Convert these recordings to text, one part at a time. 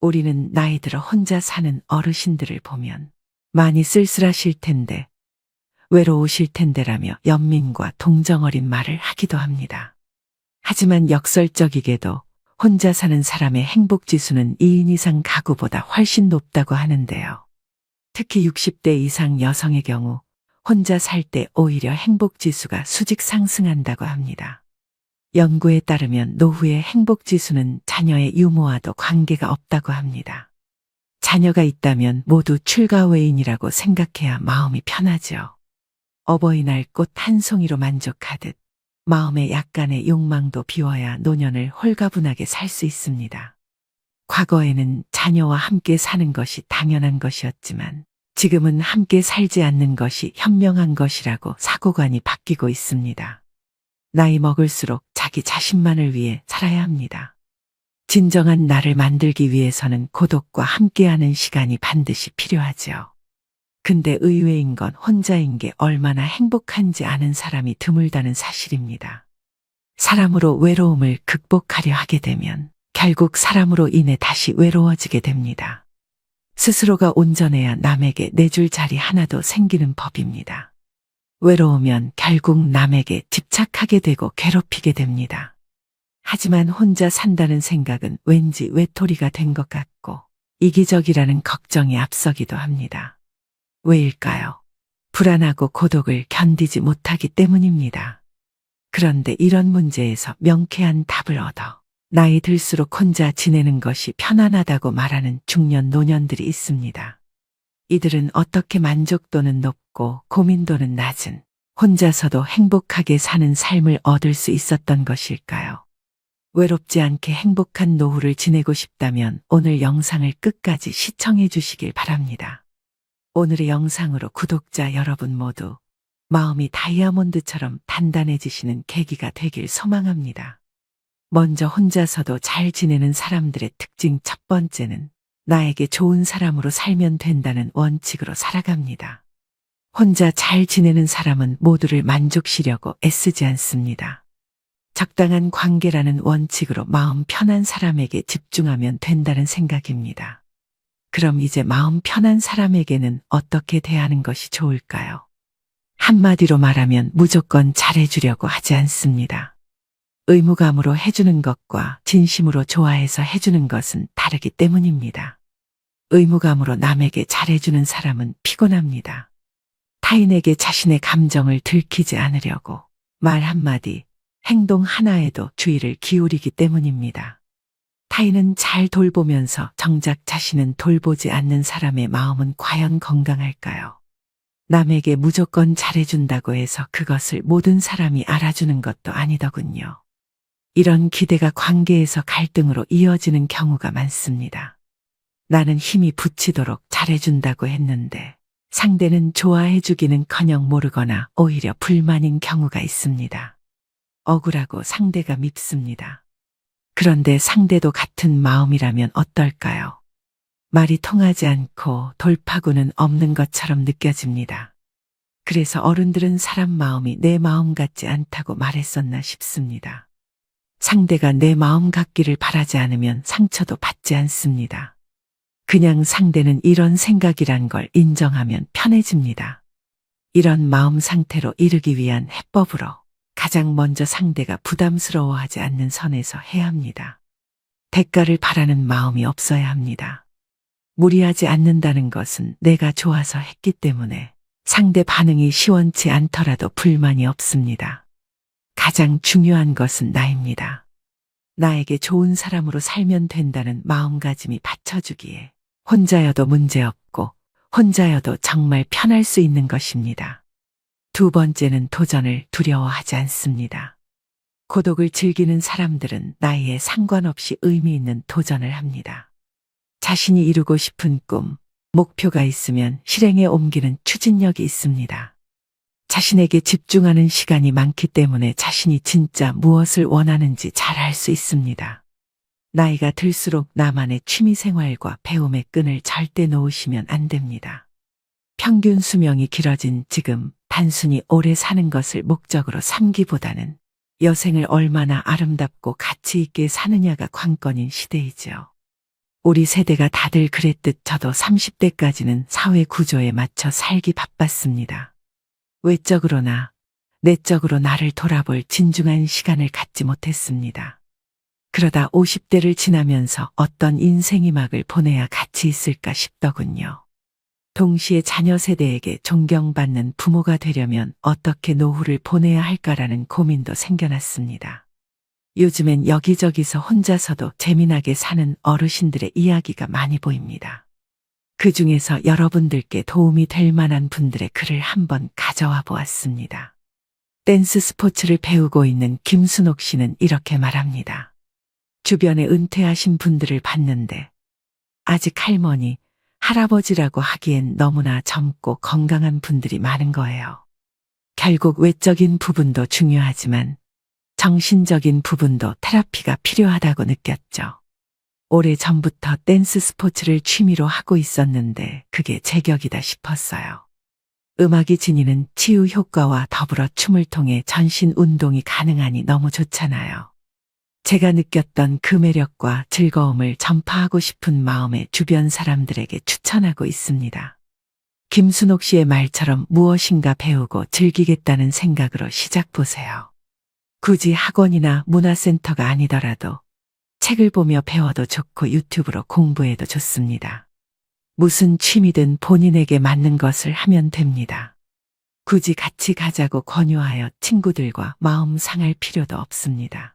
우리는 나이 들어 혼자 사는 어르신들을 보면 많이 쓸쓸하실 텐데, 외로우실 텐데라며 연민과 동정 어린 말을 하기도 합니다. 하지만 역설적이게도 혼자 사는 사람의 행복 지수는 2인 이상 가구보다 훨씬 높다고 하는데요. 특히 60대 이상 여성의 경우 혼자 살 때 오히려 행복 지수가 수직 상승한다고 합니다. 연구에 따르면 노후의 행복 지수는 자녀의 유무와도 관계가 없다고 합니다. 자녀가 있다면 모두 출가외인이라고 생각해야 마음이 편하죠. 어버이날 꽃 한 송이로 만족하듯 마음의 약간의 욕망도 비워야 노년을 홀가분하게 살 수 있습니다. 과거에는 자녀와 함께 사는 것이 당연한 것이었지만 지금은 함께 살지 않는 것이 현명한 것이라고 사고관이 바뀌고 있습니다. 나이 먹을수록 자기 자신만을 위해 살아야 합니다. 진정한 나를 만들기 위해서는 고독과 함께하는 시간이 반드시 필요하죠. 근데 의외인 건 혼자인 게 얼마나 행복한지 아는 사람이 드물다는 사실입니다. 사람으로 외로움을 극복하려 하게 되면 결국 사람으로 인해 다시 외로워지게 됩니다. 스스로가 온전해야 남에게 내줄 자리 하나도 생기는 법입니다. 외로우면 결국 남에게 집착하게 되고 괴롭히게 됩니다. 하지만 혼자 산다는 생각은 왠지 외톨이가 된 것 같고 이기적이라는 걱정이 앞서기도 합니다. 왜일까요? 불안하고 고독을 견디지 못하기 때문입니다. 그런데 이런 문제에서 명쾌한 답을 얻어 나이 들수록 혼자 지내는 것이 편안하다고 말하는 중년 노년들이 있습니다. 이들은 어떻게 만족도는 높고 고민도는 낮은 혼자서도 행복하게 사는 삶을 얻을 수 있었던 것일까요? 외롭지 않게 행복한 노후를 지내고 싶다면 오늘 영상을 끝까지 시청해 주시길 바랍니다. 오늘의 영상으로 구독자 여러분 모두 마음이 다이아몬드처럼 단단해지시는 계기가 되길 소망합니다. 먼저 혼자서도 잘 지내는 사람들의 특징 첫 번째는 나에게 좋은 사람으로 살면 된다는 원칙으로 살아갑니다. 혼자 잘 지내는 사람은 모두를 만족시려고 애쓰지 않습니다. 적당한 관계라는 원칙으로 마음 편한 사람에게 집중하면 된다는 생각입니다. 그럼 이제 마음 편한 사람에게는 어떻게 대하는 것이 좋을까요? 한마디로 말하면 무조건 잘해주려고 하지 않습니다. 의무감으로 해주는 것과 진심으로 좋아해서 해주는 것은 다르기 때문입니다. 의무감으로 남에게 잘해주는 사람은 피곤합니다. 타인에게 자신의 감정을 들키지 않으려고 말 한마디, 행동 하나에도 주의를 기울이기 때문입니다. 타인은 잘 돌보면서 정작 자신은 돌보지 않는 사람의 마음은 과연 건강할까요? 남에게 무조건 잘해준다고 해서 그것을 모든 사람이 알아주는 것도 아니더군요. 이런 기대가 관계에서 갈등으로 이어지는 경우가 많습니다. 나는 힘이 붙이도록 잘해준다고 했는데 상대는 좋아해주기는커녕 모르거나 오히려 불만인 경우가 있습니다. 억울하고 상대가 밉습니다. 그런데 상대도 같은 마음이라면 어떨까요? 말이 통하지 않고 돌파구는 없는 것처럼 느껴집니다. 그래서 어른들은 사람 마음이 내 마음 같지 않다고 말했었나 싶습니다. 상대가 내 마음 같기를 바라지 않으면 상처도 받지 않습니다. 그냥 상대는 이런 생각이란 걸 인정하면 편해집니다. 이런 마음 상태로 이르기 위한 해법으로 가장 먼저 상대가 부담스러워하지 않는 선에서 해야 합니다. 대가를 바라는 마음이 없어야 합니다. 무리하지 않는다는 것은 내가 좋아서 했기 때문에 상대 반응이 시원치 않더라도 불만이 없습니다. 가장 중요한 것은 나입니다. 나에게 좋은 사람으로 살면 된다는 마음가짐이 받쳐주기에 혼자여도 문제없고 혼자여도 정말 편할 수 있는 것입니다. 두 번째는 도전을 두려워하지 않습니다. 고독을 즐기는 사람들은 나이에 상관없이 의미 있는 도전을 합니다. 자신이 이루고 싶은 꿈, 목표가 있으면 실행에 옮기는 추진력이 있습니다. 자신에게 집중하는 시간이 많기 때문에 자신이 진짜 무엇을 원하는지 잘 알 수 있습니다. 나이가 들수록 나만의 취미생활과 배움의 끈을 절대 놓으시면 안 됩니다. 평균 수명이 길어진 지금 단순히 오래 사는 것을 목적으로 삼기보다는 여생을 얼마나 아름답고 가치 있게 사느냐가 관건인 시대이죠. 우리 세대가 다들 그랬듯 저도 30대까지는 사회 구조에 맞춰 살기 바빴습니다. 외적으로나 내적으로 나를 돌아볼 진중한 시간을 갖지 못했습니다. 그러다 50대를 지나면서 어떤 인생의 막을 보내야 가치 있을까 싶더군요. 동시에 자녀 세대에게 존경받는 부모가 되려면 어떻게 노후를 보내야 할까라는 고민도 생겨났습니다. 요즘엔 여기저기서 혼자서도 재미나게 사는 어르신들의 이야기가 많이 보입니다. 그 중에서 여러분들께 도움이 될 만한 분들의 글을 한번 가져와 보았습니다. 댄스 스포츠를 배우고 있는 김순옥 씨는 이렇게 말합니다. 주변에 은퇴하신 분들을 봤는데 아직 할머니, 할아버지라고 하기엔 너무나 젊고 건강한 분들이 많은 거예요. 결국 외적인 부분도 중요하지만 정신적인 부분도 테라피가 필요하다고 느꼈죠. 오래전부터 댄스 스포츠를 취미로 하고 있었는데 그게 제격이다 싶었어요. 음악이 지니는 치유 효과와 더불어 춤을 통해 전신 운동이 가능하니 너무 좋잖아요. 제가 느꼈던 그 매력과 즐거움을 전파하고 싶은 마음에 주변 사람들에게 추천하고 있습니다. 김순옥 씨의 말처럼 무엇인가 배우고 즐기겠다는 생각으로 시작보세요. 굳이 학원이나 문화센터가 아니더라도 책을 보며 배워도 좋고 유튜브로 공부해도 좋습니다. 무슨 취미든 본인에게 맞는 것을 하면 됩니다. 굳이 같이 가자고 권유하여 친구들과 마음 상할 필요도 없습니다.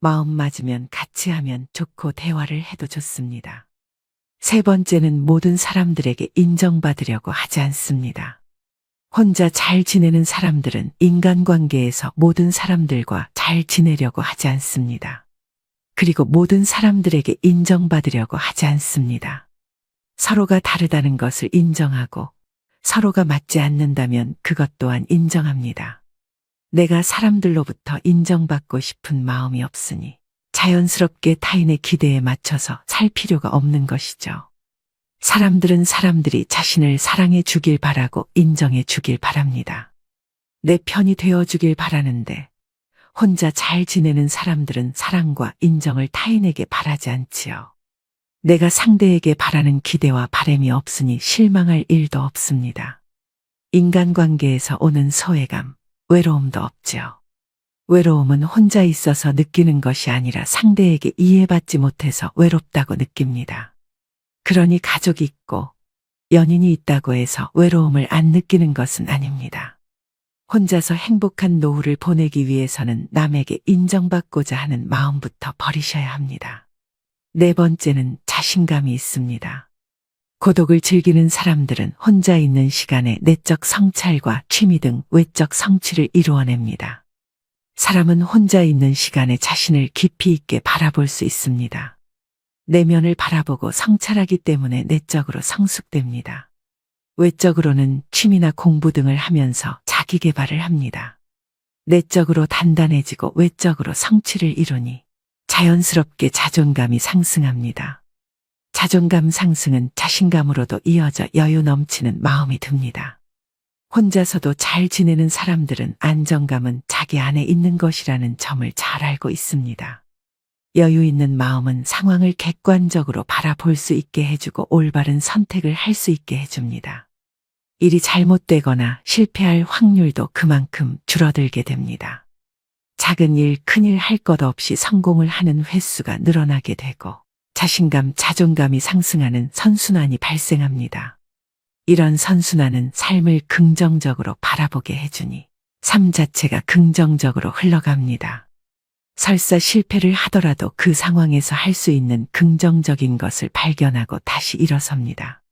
마음 맞으면 같이 하면 좋고 대화를 해도 좋습니다. 세 번째는 모든 사람들에게 인정받으려고 하지 않습니다. 혼자 잘 지내는 사람들은 인간관계에서 모든 사람들과 잘 지내려고 하지 않습니다. 그리고 모든 사람들에게 인정받으려고 하지 않습니다. 서로가 다르다는 것을 인정하고 서로가 맞지 않는다면 그것 또한 인정합니다. 내가 사람들로부터 인정받고 싶은 마음이 없으니 자연스럽게 타인의 기대에 맞춰서 살 필요가 없는 것이죠. 사람들은 사람들이 자신을 사랑해 주길 바라고 인정해 주길 바랍니다. 내 편이 되어 주길 바라는데 혼자 잘 지내는 사람들은 사랑과 인정을 타인에게 바라지 않지요. 내가 상대에게 바라는 기대와 바람이 없으니 실망할 일도 없습니다. 인간관계에서 오는 소외감, 외로움도 없지요. 외로움은 혼자 있어서 느끼는 것이 아니라 상대에게 이해받지 못해서 외롭다고 느낍니다. 그러니 가족이 있고 연인이 있다고 해서 외로움을 안 느끼는 것은 아닙니다. 혼자서 행복한 노후를 보내기 위해서는 남에게 인정받고자 하는 마음부터 버리셔야 합니다. 네 번째는 자신감이 있습니다. 고독을 즐기는 사람들은 혼자 있는 시간에 내적 성찰과 취미 등 외적 성취를 이루어냅니다. 사람은 혼자 있는 시간에 자신을 깊이 있게 바라볼 수 있습니다. 내면을 바라보고 성찰하기 때문에 내적으로 성숙됩니다. 외적으로는 취미나 공부 등을 하면서 자기 개발을 합니다. 내적으로 단단해지고 외적으로 성취를 이루니 자연스럽게 자존감이 상승합니다. 자존감 상승은 자신감으로도 이어져 여유 넘치는 마음이 듭니다. 혼자서도 잘 지내는 사람들은 안정감은 자기 안에 있는 것이라는 점을 잘 알고 있습니다. 여유 있는 마음은 상황을 객관적으로 바라볼 수 있게 해주고 올바른 선택을 할 수 있게 해줍니다. 일이 잘못되거나 실패할 확률도 그만큼 줄어들게 됩니다. 작은 일, 큰일 할 것 없이 성공을 하는 횟수가 늘어나게 되고 자신감, 자존감이 상승하는 선순환이 발생합니다. 이런 선순환은 삶을 긍정적으로 바라보게 해주니 삶 자체가 긍정적으로 흘러갑니다. 설사 실패를 하더라도 그 상황에서 할 수 있는 긍정적인 것을 발견하고 다시 일어섭니다.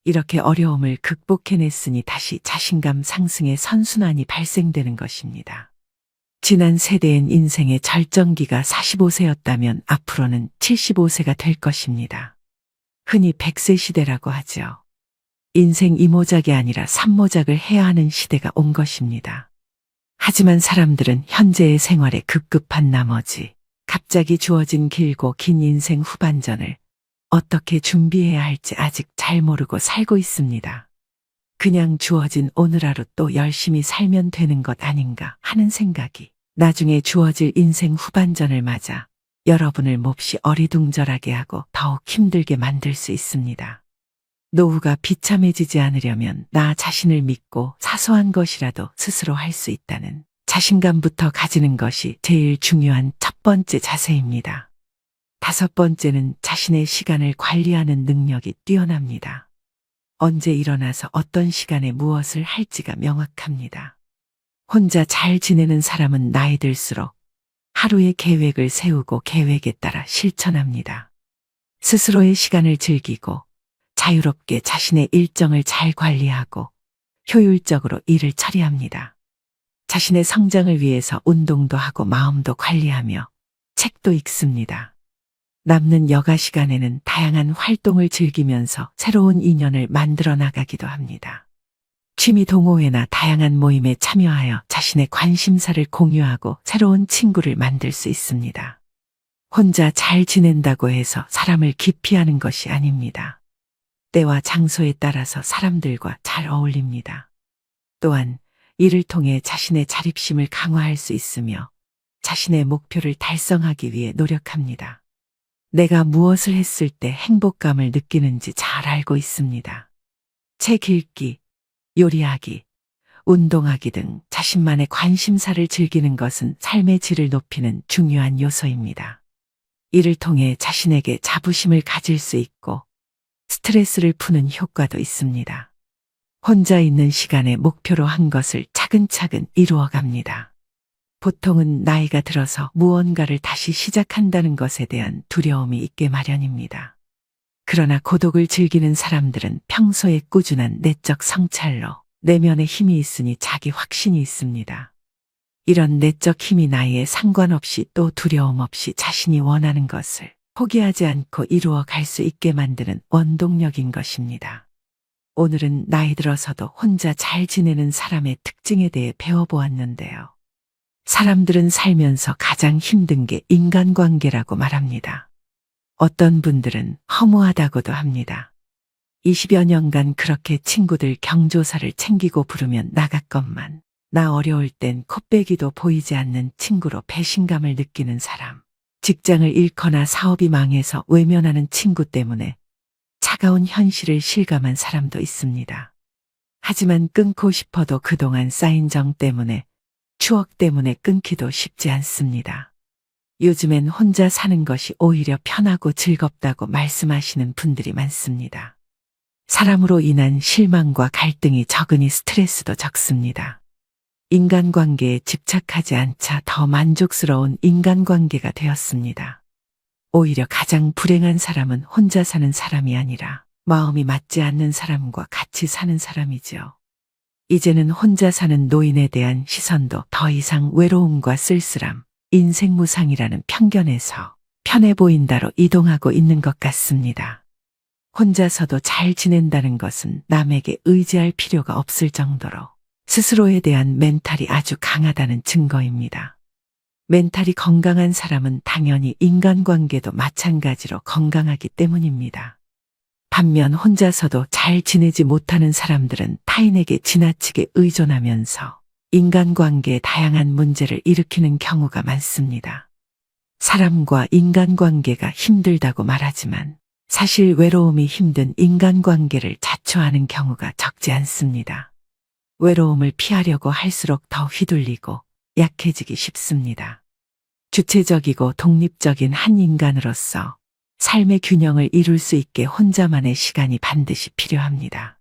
이렇게 어려움을 극복해냈으니 다시 자신감 상승의 선순환이 발생되는 것입니다. 지난 세대엔 인생의 절정기가 45세였다면 앞으로는 75세가 될 것입니다. 흔히 100세 시대라고 하죠. 인생 2모작이 아니라 3모작을 해야 하는 시대가 온 것입니다. 하지만 사람들은 현재의 생활에 급급한 나머지 갑자기 주어진 길고 긴 인생 후반전을 어떻게 준비해야 할지 아직 잘 모르고 살고 있습니다. 그냥 주어진 오늘 하루 또 열심히 살면 되는 것 아닌가 하는 생각이 나중에 주어질 인생 후반전을 맞아 여러분을 몹시 어리둥절하게 하고 더욱 힘들게 만들 수 있습니다. 노후가 비참해지지 않으려면 나 자신을 믿고 사소한 것이라도 스스로 할 수 있다는 자신감부터 가지는 것이 제일 중요한 첫 번째 자세입니다. 다섯 번째는 자신의 시간을 관리하는 능력이 뛰어납니다. 언제 일어나서 어떤 시간에 무엇을 할지가 명확합니다. 혼자 잘 지내는 사람은 나이 들수록 하루의 계획을 세우고 계획에 따라 실천합니다. 스스로의 시간을 즐기고 자유롭게 자신의 일정을 잘 관리하고 효율적으로 일을 처리합니다. 자신의 성장을 위해서 운동도 하고 마음도 관리하며 책도 읽습니다. 남는 여가 시간에는 다양한 활동을 즐기면서 새로운 인연을 만들어 나가기도 합니다. 취미 동호회나 다양한 모임에 참여하여 자신의 관심사를 공유하고 새로운 친구를 만들 수 있습니다. 혼자 잘 지낸다고 해서 사람을 기피하는 것이 아닙니다. 때와 장소에 따라서 사람들과 잘 어울립니다. 또한 이를 통해 자신의 자립심을 강화할 수 있으며 자신의 목표를 달성하기 위해 노력합니다. 내가 무엇을 했을 때 행복감을 느끼는지 잘 알고 있습니다. 책 읽기, 요리하기, 운동하기 등 자신만의 관심사를 즐기는 것은 삶의 질을 높이는 중요한 요소입니다. 이를 통해 자신에게 자부심을 가질 수 있고 스트레스를 푸는 효과도 있습니다. 혼자 있는 시간에 목표로 한 것을 차근차근 이루어갑니다. 보통은 나이가 들어서 무언가를 다시 시작한다는 것에 대한 두려움이 있게 마련입니다. 그러나 고독을 즐기는 사람들은 평소에 꾸준한 내적 성찰로 내면에 힘이 있으니 자기 확신이 있습니다. 이런 내적 힘이 나이에 상관없이 또 두려움 없이 자신이 원하는 것을 포기하지 않고 이루어 갈 수 있게 만드는 원동력인 것입니다. 오늘은 나이 들어서도 혼자 잘 지내는 사람의 특징에 대해 배워보았는데요. 사람들은 살면서 가장 힘든 게 인간관계라고 말합니다. 어떤 분들은 허무하다고도 합니다. 20여 년간 그렇게 친구들 경조사를 챙기고 부르면 나갔건만 나 어려울 땐 코빼기도 보이지 않는 친구로 배신감을 느끼는 사람, 직장을 잃거나 사업이 망해서 외면하는 친구 때문에 차가운 현실을 실감한 사람도 있습니다. 하지만 끊고 싶어도 그동안 쌓인 정 때문에 추억 때문에 끊기도 쉽지 않습니다. 요즘엔 혼자 사는 것이 오히려 편하고 즐겁다고 말씀하시는 분들이 많습니다. 사람으로 인한 실망과 갈등이 적으니 스트레스도 적습니다. 인간관계에 집착하지 않자 더 만족스러운 인간관계가 되었습니다. 오히려 가장 불행한 사람은 혼자 사는 사람이 아니라 마음이 맞지 않는 사람과 같이 사는 사람이죠. 이제는 혼자 사는 노인에 대한 시선도 더 이상 외로움과 쓸쓸함, 인생무상이라는 편견에서 편해 보인다로 이동하고 있는 것 같습니다. 혼자서도 잘 지낸다는 것은 남에게 의지할 필요가 없을 정도로 스스로에 대한 멘탈이 아주 강하다는 증거입니다. 멘탈이 건강한 사람은 당연히 인간관계도 마찬가지로 건강하기 때문입니다. 반면 혼자서도 잘 지내지 못하는 사람들은 타인에게 지나치게 의존하면서 인간관계에 다양한 문제를 일으키는 경우가 많습니다. 사람과 인간관계가 힘들다고 말하지만 사실 외로움이 힘든 인간관계를 자초하는 경우가 적지 않습니다. 외로움을 피하려고 할수록 더 휘둘리고 약해지기 쉽습니다. 주체적이고 독립적인 한 인간으로서 삶의 균형을 이룰 수 있게 혼자만의 시간이 반드시 필요합니다.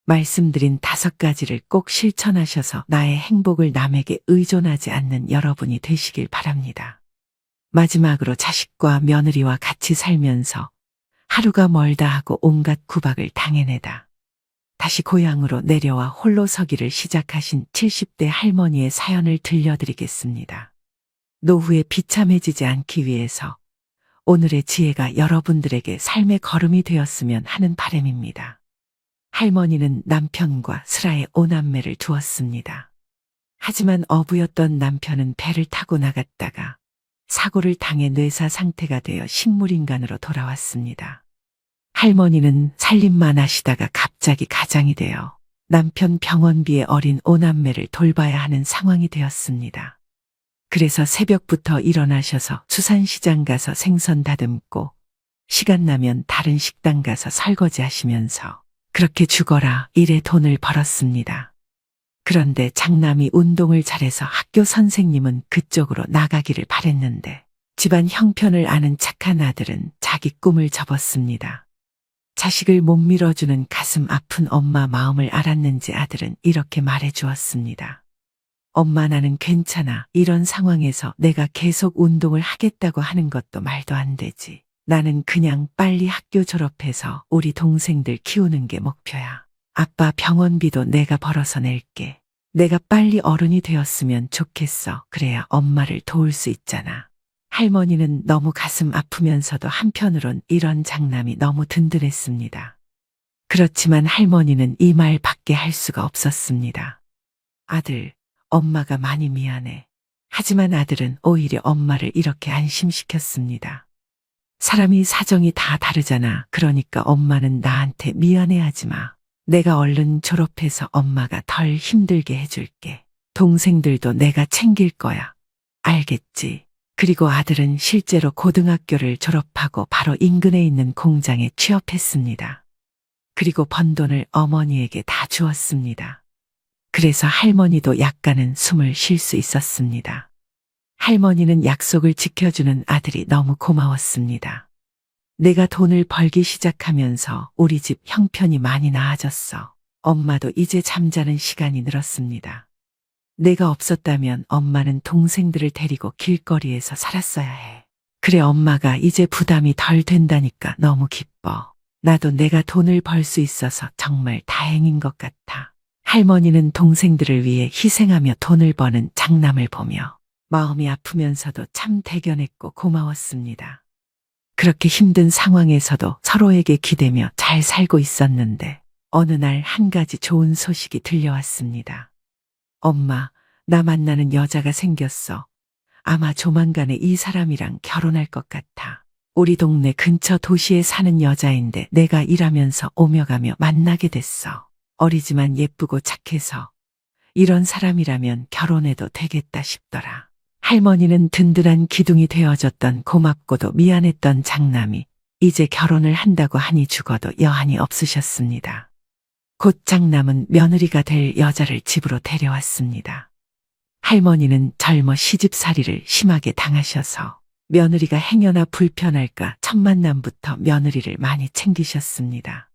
말씀드린 5가지를 꼭 실천하셔서 나의 행복을 남에게 의존하지 않는 여러분이 되시길 바랍니다. 마지막으로 자식과 며느리와 같이 살면서 하루가 멀다 하고 온갖 구박을 당해내다 다시 고향으로 내려와 홀로 서기를 시작하신 70대 할머니의 사연을 들려드리겠습니다. 노후에 비참해지지 않기 위해서 오늘의 지혜가 여러분들에게 삶의 걸음이 되었으면 하는 바람입니다. 할머니는 남편과 슬하에 5남매를 두었습니다. 하지만 어부였던 남편은 배를 타고 나갔다가 사고를 당해 뇌사 상태가 되어 식물인간으로 돌아왔습니다. 할머니는 살림만 하시다가 갑자기 가장이 되어 남편 병원비에 어린 5남매를 돌봐야 하는 상황이 되었습니다. 그래서 새벽부터 일어나셔서 수산시장 가서 생선 다듬고 시간 나면 다른 식당 가서 설거지 하시면서 그렇게 죽어라 일에 돈을 벌었습니다. 그런데 장남이 운동을 잘해서 학교 선생님은 그쪽으로 나가기를 바랬는데 집안 형편을 아는 착한 아들은 자기 꿈을 접었습니다. 자식을 못 밀어주는 가슴 아픈 엄마 마음을 알았는지 아들은 이렇게 말해 주었습니다. 엄마 나는 괜찮아. 이런 상황에서 내가 계속 운동을 하겠다고 하는 것도 말도 안 되지. 나는 그냥 빨리 학교 졸업해서 우리 동생들 키우는 게 목표야. 아빠 병원비도 내가 벌어서 낼게. 내가 빨리 어른이 되었으면 좋겠어. 그래야 엄마를 도울 수 있잖아. 할머니는 너무 가슴 아프면서도 한편으론 이런 장남이 너무 든든했습니다. 그렇지만 할머니는 이 말밖에 할 수가 없었습니다. 아들, 엄마가 많이 미안해. 하지만 아들은 오히려 엄마를 이렇게 안심시켰습니다. 사람이 사정이 다 다르잖아. 그러니까 엄마는 나한테 미안해하지 마. 내가 얼른 졸업해서 엄마가 덜 힘들게 해줄게. 동생들도 내가 챙길 거야. 알겠지? 그리고 아들은 실제로 고등학교를 졸업하고 바로 인근에 있는 공장에 취업했습니다. 그리고 번 돈을 어머니에게 다 주었습니다. 그래서 할머니도 약간은 숨을 쉴 수 있었습니다. 할머니는 약속을 지켜주는 아들이 너무 고마웠습니다. 내가 돈을 벌기 시작하면서 우리 집 형편이 많이 나아졌어. 엄마도 이제 잠자는 시간이 늘었습니다. 내가 없었다면 엄마는 동생들을 데리고 길거리에서 살았어야 해. 그래 엄마가 이제 부담이 덜 된다니까 너무 기뻐. 나도 내가 돈을 벌 수 있어서 정말 다행인 것 같아. 할머니는 동생들을 위해 희생하며 돈을 버는 장남을 보며 마음이 아프면서도 참 대견했고 고마웠습니다. 그렇게 힘든 상황에서도 서로에게 기대며 잘 살고 있었는데 어느 날 한 가지 좋은 소식이 들려왔습니다. 엄마, 나 만나는 여자가 생겼어. 아마 조만간에 이 사람이랑 결혼할 것 같아. 우리 동네 근처 도시에 사는 여자인데 내가 일하면서 오며 가며 만나게 됐어. 어리지만 예쁘고 착해서 이런 사람이라면 결혼해도 되겠다 싶더라. 할머니는 든든한 기둥이 되어줬던 고맙고도 미안했던 장남이 이제 결혼을 한다고 하니 죽어도 여한이 없으셨습니다. 곧 장남은 며느리가 될 여자를 집으로 데려왔습니다. 할머니는 젊어 시집살이를 심하게 당하셔서 며느리가 행여나 불편할까 첫 만남부터 며느리를 많이 챙기셨습니다.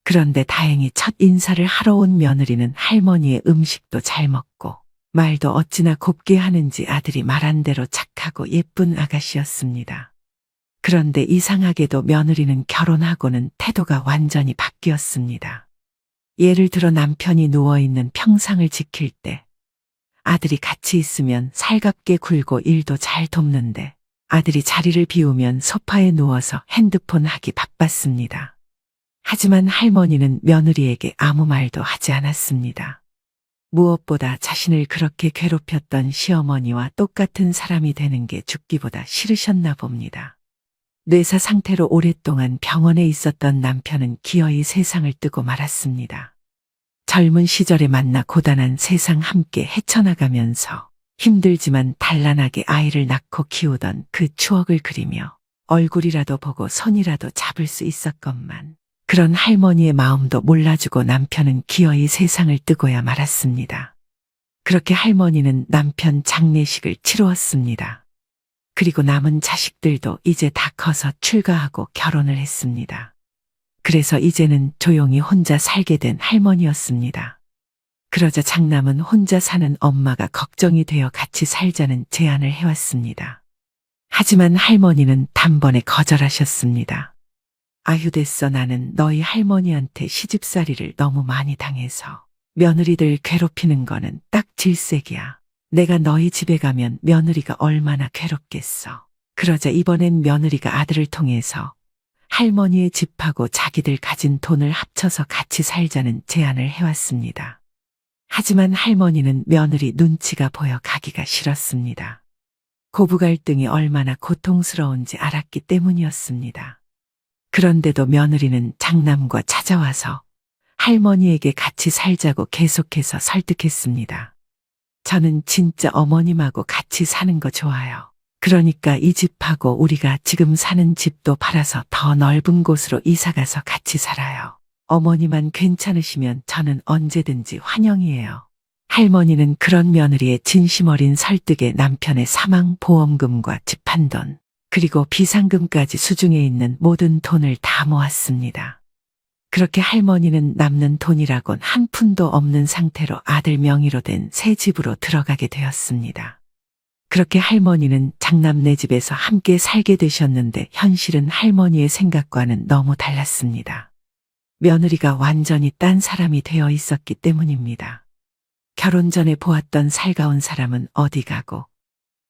그런데 다행히 첫 인사를 하러 온 며느리는 할머니의 음식도 잘 먹고 말도 어찌나 곱게 하는지 아들이 말한 대로 착하고 예쁜 아가씨였습니다. 그런데 이상하게도 며느리는 결혼하고는 태도가 완전히 바뀌었습니다. 예를 들어 남편이 누워있는 평상을 지킬 때 아들이 같이 있으면 살갑게 굴고 일도 잘 돕는데 아들이 자리를 비우면 소파에 누워서 핸드폰 하기 바빴습니다. 하지만 할머니는 며느리에게 아무 말도 하지 않았습니다. 무엇보다 자신을 그렇게 괴롭혔던 시어머니와 똑같은 사람이 되는 게 죽기보다 싫으셨나 봅니다. 뇌사 상태로 오랫동안 병원에 있었던 남편은 기어이 세상을 뜨고 말았습니다. 젊은 시절에 만나 고단한 세상 함께 헤쳐나가면서 힘들지만 단란하게 아이를 낳고 키우던 그 추억을 그리며 얼굴이라도 보고 손이라도 잡을 수 있었건만 그런 할머니의 마음도 몰라주고 남편은 기어이 세상을 뜨고야 말았습니다. 그렇게 할머니는 남편 장례식을 치루었습니다. 그리고 남은 자식들도 이제 다 커서 출가하고 결혼을 했습니다. 그래서 이제는 조용히 혼자 살게 된 할머니였습니다. 그러자 장남은 혼자 사는 엄마가 걱정이 되어 같이 살자는 제안을 해왔습니다. 하지만 할머니는 단번에 거절하셨습니다. 아휴 됐어 나는 너희 할머니한테 시집살이를 너무 많이 당해서 며느리들 괴롭히는 거는 딱 질색이야. 내가 너희 집에 가면 며느리가 얼마나 괴롭겠어. 그러자 이번엔 며느리가 아들을 통해서 할머니의 집하고 자기들 가진 돈을 합쳐서 같이 살자는 제안을 해왔습니다. 하지만 할머니는 며느리 눈치가 보여 가기가 싫었습니다. 고부 갈등이 얼마나 고통스러운지 알았기 때문이었습니다. 그런데도 며느리는 장남과 찾아와서 할머니에게 같이 살자고 계속해서 설득했습니다. 저는 진짜 어머님하고 같이 사는 거 좋아요. 그러니까 이 집하고 우리가 지금 사는 집도 팔아서 더 넓은 곳으로 이사가서 같이 살아요. 어머니만 괜찮으시면 저는 언제든지 환영이에요. 할머니는 그런 며느리의 진심 어린 설득에 남편의 사망 보험금과 집 한 돈, 그리고 비상금까지 수중에 있는 모든 돈을 다 모았습니다. 그렇게 할머니는 남는 돈이라곤 한 푼도 없는 상태로 아들 명의로 된 새 집으로 들어가게 되었습니다. 그렇게 할머니는 장남네 집에서 함께 살게 되셨는데 현실은 할머니의 생각과는 너무 달랐습니다. 며느리가 완전히 딴 사람이 되어 있었기 때문입니다. 결혼 전에 보았던 살가운 사람은 어디 가고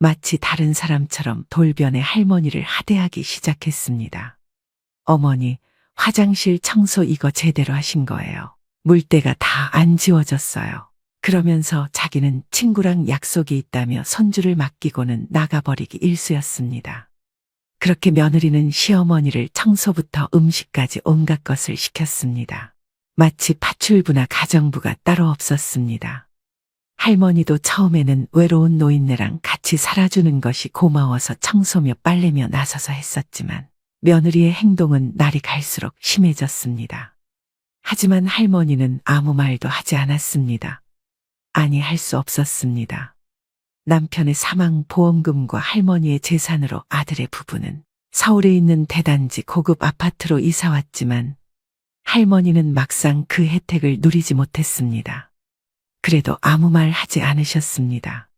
마치 다른 사람처럼 돌변해 할머니를 하대하기 시작했습니다. 어머니, 화장실 청소 이거 제대로 하신 거예요. 물때가 다 안 지워졌어요. 그러면서 자기는 친구랑 약속이 있다며 손주를 맡기고는 나가버리기 일쑤였습니다. 그렇게 며느리는 시어머니를 청소부터 음식까지 온갖 것을 시켰습니다. 마치 파출부나 가정부가 따로 없었습니다. 할머니도 처음에는 외로운 노인네랑 같이 살아주는 것이 고마워서 청소며 빨래며 나서서 했었지만 며느리의 행동은 날이 갈수록 심해졌습니다. 하지만 할머니는 아무 말도 하지 않았습니다. 아니, 할 수 없었습니다. 남편의 사망 보험금과 할머니의 재산으로 아들의 부부는 서울에 있는 대단지 고급 아파트로 이사 왔지만 할머니는 막상 그 혜택을 누리지 못했습니다. 그래도 아무 말 하지 않으셨습니다.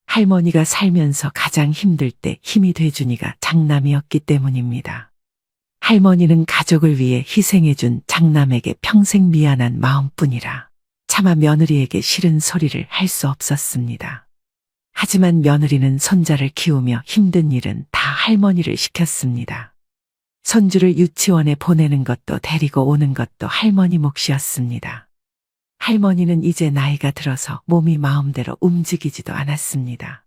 할머니가 살면서 가장 힘들 때 힘이 돼주니가 장남이었기 때문입니다. 할머니는 가족을 위해 희생해준 장남에게 평생 미안한 마음뿐이라 차마 며느리에게 싫은 소리를 할 수 없었습니다. 하지만 며느리는 손자를 키우며 힘든 일은 다 할머니를 시켰습니다. 손주를 유치원에 보내는 것도 데리고 오는 것도 할머니 몫이었습니다. 할머니는 이제 나이가 들어서 몸이 마음대로 움직이지도 않았습니다.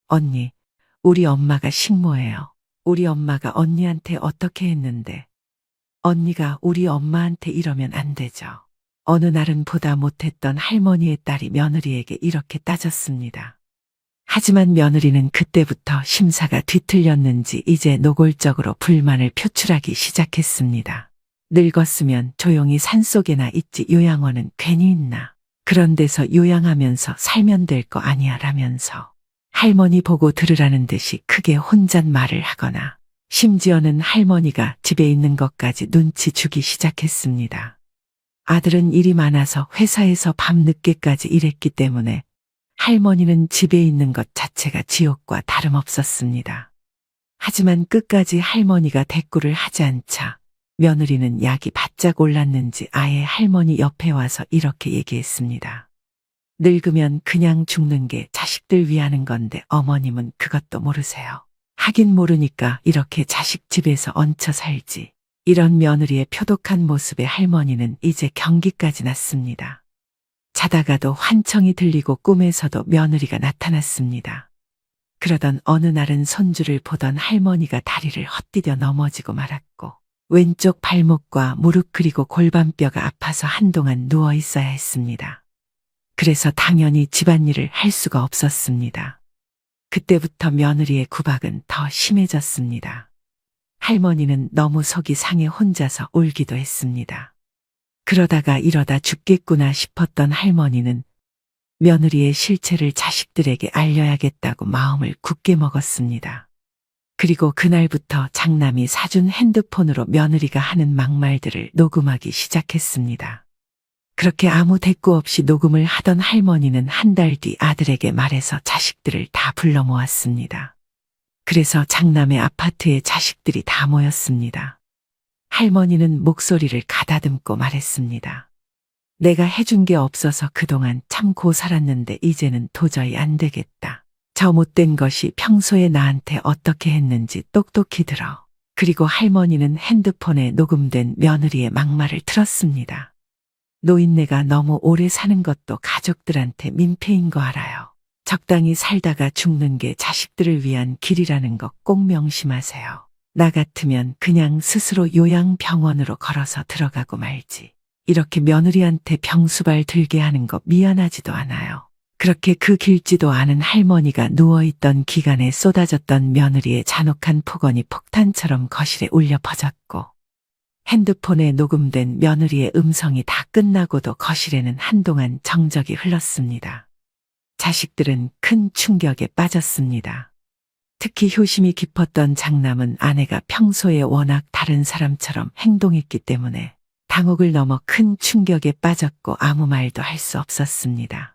언니, 우리 엄마가 식모예요. 우리 엄마가 언니한테 어떻게 했는데 언니가 우리 엄마한테 이러면 안 되죠. 어느 날은 보다 못했던 할머니의 딸이 며느리에게 이렇게 따졌습니다. 하지만 며느리는 그때부터 심사가 뒤틀렸는지 이제 노골적으로 불만을 표출하기 시작했습니다. 늙었으면 조용히 산속에나 있지 요양원은 괜히 있나. 그런 데서 요양하면서 살면 될 거 아니야 라면서 할머니 보고 들으라는 듯이 크게 혼잣말을 하거나 심지어는 할머니가 집에 있는 것까지 눈치 주기 시작했습니다. 아들은 일이 많아서 회사에서 밤늦게까지 일했기 때문에 할머니는 집에 있는 것 자체가 지옥과 다름없었습니다. 하지만 끝까지 할머니가 대꾸를 하지 않자 며느리는 약이 바짝 올랐는지 아예 할머니 옆에 와서 이렇게 얘기했습니다. 늙으면 그냥 죽는 게 자식들 위하는 건데 어머님은 그것도 모르세요. 하긴 모르니까 이렇게 자식 집에서 얹혀 살지. 이런 며느리의 표독한 모습에 할머니는 이제 경기까지 났습니다. 자다가도 환청이 들리고 꿈에서도 며느리가 나타났습니다. 그러던 어느 날은 손주를 보던 할머니가 다리를 헛디뎌 넘어지고 말았고 왼쪽 발목과 무릎 그리고 골반뼈가 아파서 한동안 누워 있어야 했습니다. 그래서 당연히 집안일을 할 수가 없었습니다. 그때부터 며느리의 구박은 더 심해졌습니다. 할머니는 너무 속이 상해 혼자서 울기도 했습니다. 그러다가 이러다 죽겠구나 싶었던 할머니는 며느리의 실체를 자식들에게 알려야겠다고 마음을 굳게 먹었습니다. 그리고 그날부터 장남이 사준 핸드폰으로 며느리가 하는 막말들을 녹음하기 시작했습니다. 그렇게 아무 대꾸 없이 녹음을 하던 할머니는 한 달 뒤 아들에게 말해서 자식들을 다 불러 모았습니다. 그래서 장남의 아파트에 자식들이 다 모였습니다. 할머니는 목소리를 가다듬고 말했습니다. 내가 해준 게 없어서 그동안 참고 살았는데 이제는 도저히 안 되겠다. 저 못된 것이 평소에 나한테 어떻게 했는지 똑똑히 들어. 그리고 할머니는 핸드폰에 녹음된 며느리의 막말을 틀었습니다. 노인네가 너무 오래 사는 것도 가족들한테 민폐인 거 알아요. 적당히 살다가 죽는 게 자식들을 위한 길이라는 거 꼭 명심하세요. 나 같으면 그냥 스스로 요양병원으로 걸어서 들어가고 말지. 이렇게 며느리한테 병수발 들게 하는 거 미안하지도 않아요. 그렇게 그 길지도 않은 할머니가 누워있던 기간에 쏟아졌던 며느리의 잔혹한 폭언이 폭탄처럼 거실에 울려 퍼졌고 핸드폰에 녹음된 며느리의 음성이 다 끝나고도 거실에는 한동안 정적이 흘렀습니다. 자식들은 큰 충격에 빠졌습니다. 특히 효심이 깊었던 장남은 아내가 평소에 워낙 다른 사람처럼 행동했기 때문에 당혹을 넘어 큰 충격에 빠졌고 아무 말도 할 수 없었습니다.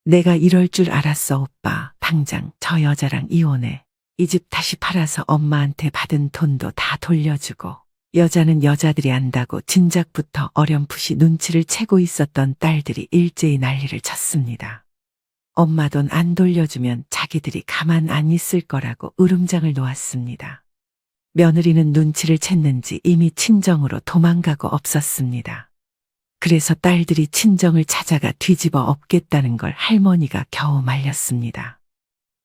내가 이럴 줄 알았어, 오빠. 당장 저 여자랑 이혼해. 이 집 다시 팔아서 엄마한테 받은 돈도 다 돌려주고. 여자는 여자들이 안다고 진작부터 어렴풋이 눈치를 채고 있었던 딸들이 일제히 난리를 쳤습니다. 엄마 돈 안 돌려주면 자기들이 가만 안 있을 거라고 으름장을 놓았습니다. 며느리는 눈치를 챘는지 이미 친정으로 도망가고 없었습니다. 그래서 딸들이 친정을 찾아가 뒤집어 엎겠다는 걸 할머니가 겨우 말렸습니다.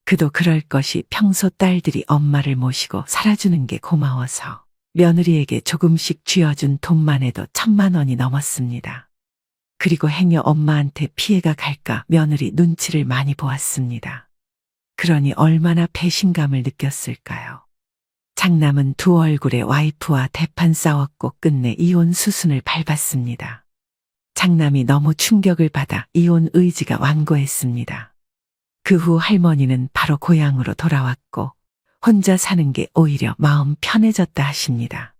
그도 그럴 것이 평소 딸들이 엄마를 모시고 살아주는 게 고마워서 며느리에게 조금씩 쥐어준 돈만 해도 1,000만 원이 넘었습니다. 그리고 행여 엄마한테 피해가 갈까 며느리 눈치를 많이 보았습니다. 그러니 얼마나 배신감을 느꼈을까요? 장남은 두 얼굴에 와이프와 대판 싸웠고 끝내 이혼 수순을 밟았습니다. 장남이 너무 충격을 받아 이혼 의지가 완고했습니다. 그 후 할머니는 바로 고향으로 돌아왔고 혼자 사는 게 오히려 마음 편해졌다 하십니다.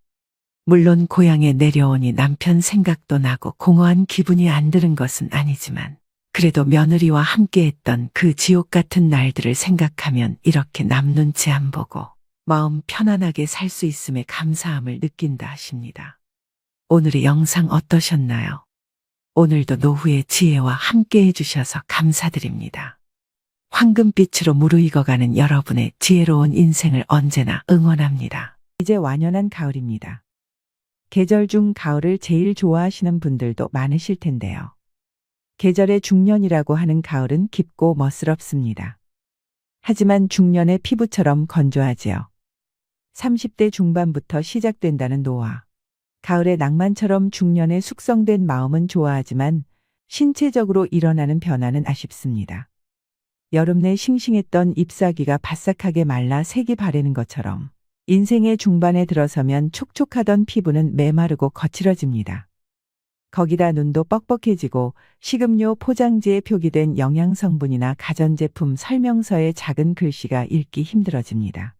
물론 고향에 내려오니 남편 생각도 나고 공허한 기분이 안 드는 것은 아니지만 그래도 며느리와 함께했던 그 지옥 같은 날들을 생각하면 이렇게 남 눈치 안 보고 마음 편안하게 살 수 있음에 감사함을 느낀다 하십니다. 오늘의 영상 어떠셨나요? 오늘도 노후의 지혜와 함께 해주셔서 감사드립니다. 황금빛으로 무르익어가는 여러분의 지혜로운 인생을 언제나 응원합니다. 이제 완연한 가을입니다. 계절 중 가을을 제일 좋아하시는 분들도 많으실 텐데요. 계절의 중년이라고 하는 가을은 깊고 멋스럽습니다. 하지만 중년의 피부처럼 건조하지요. 30대 중반부터 시작된다는 노화. 가을의 낭만처럼 중년의 숙성된 마음은 좋아하지만 신체적으로 일어나는 변화는 아쉽습니다. 여름 내 싱싱했던 잎사귀가 바싹하게 말라 색이 바래는 것처럼 인생의 중반에 들어서면 촉촉하던 피부는 메마르고 거칠어집니다. 거기다 눈도 뻑뻑해지고 식음료 포장지에 표기된 영양성분이나 가전제품 설명서의 작은 글씨가 읽기 힘들어집니다.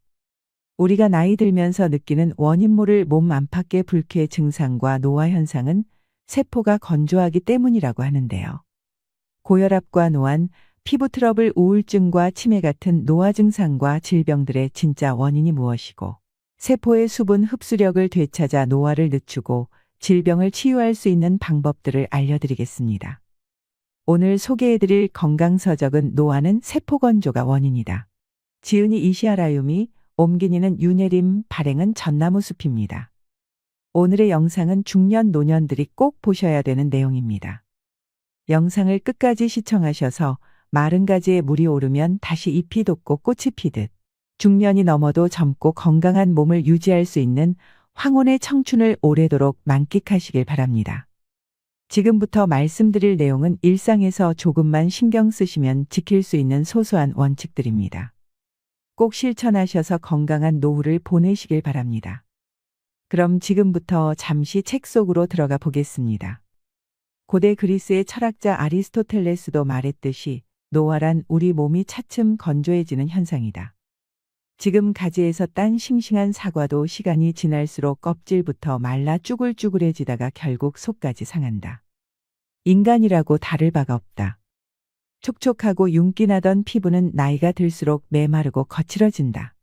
우리가 나이 들면서 느끼는 원인 모를 몸 안팎의 불쾌 증상과 노화 현상은 세포가 건조하기 때문이라고 하는데요. 고혈압과 노안, 피부 트러블, 우울증과 치매 같은 노화 증상과 질병들의 진짜 원인이 무엇이고 세포의 수분 흡수력을 되찾아 노화를 늦추고 질병을 치유할 수 있는 방법들을 알려드리겠습니다. 오늘 소개해드릴 건강서적은 노화는 세포 건조가 원인이다. 지은이 이시아라유미, 옴기니는 유네림, 발행은 전나무 숲입니다. 오늘의 영상은 중년 노년들이 꼭 보셔야 되는 내용입니다. 영상을 끝까지 시청하셔서 마른 가지에 물이 오르면 다시 잎이 돋고 꽃이 피듯 중년이 넘어도 젊고 건강한 몸을 유지할 수 있는 황혼의 청춘을 오래도록 만끽하시길 바랍니다. 지금부터 말씀드릴 내용은 일상에서 조금만 신경 쓰시면 지킬 수 있는 소소한 원칙들입니다. 꼭 실천하셔서 건강한 노후를 보내시길 바랍니다. 그럼 지금부터 잠시 책 속으로 들어가 보겠습니다. 고대 그리스의 철학자 아리스토텔레스도 말했듯이 노화란 우리 몸이 차츰 건조해지는 현상이다. 지금 가지에서 딴 싱싱한 사과도 시간이 지날수록 껍질부터 말라 쭈글쭈글해지다가 결국 속까지 상한다. 인간이라고 다를 바가 없다. 촉촉하고 윤기나던 피부는 나이가 들수록 메마르고 거칠어진다.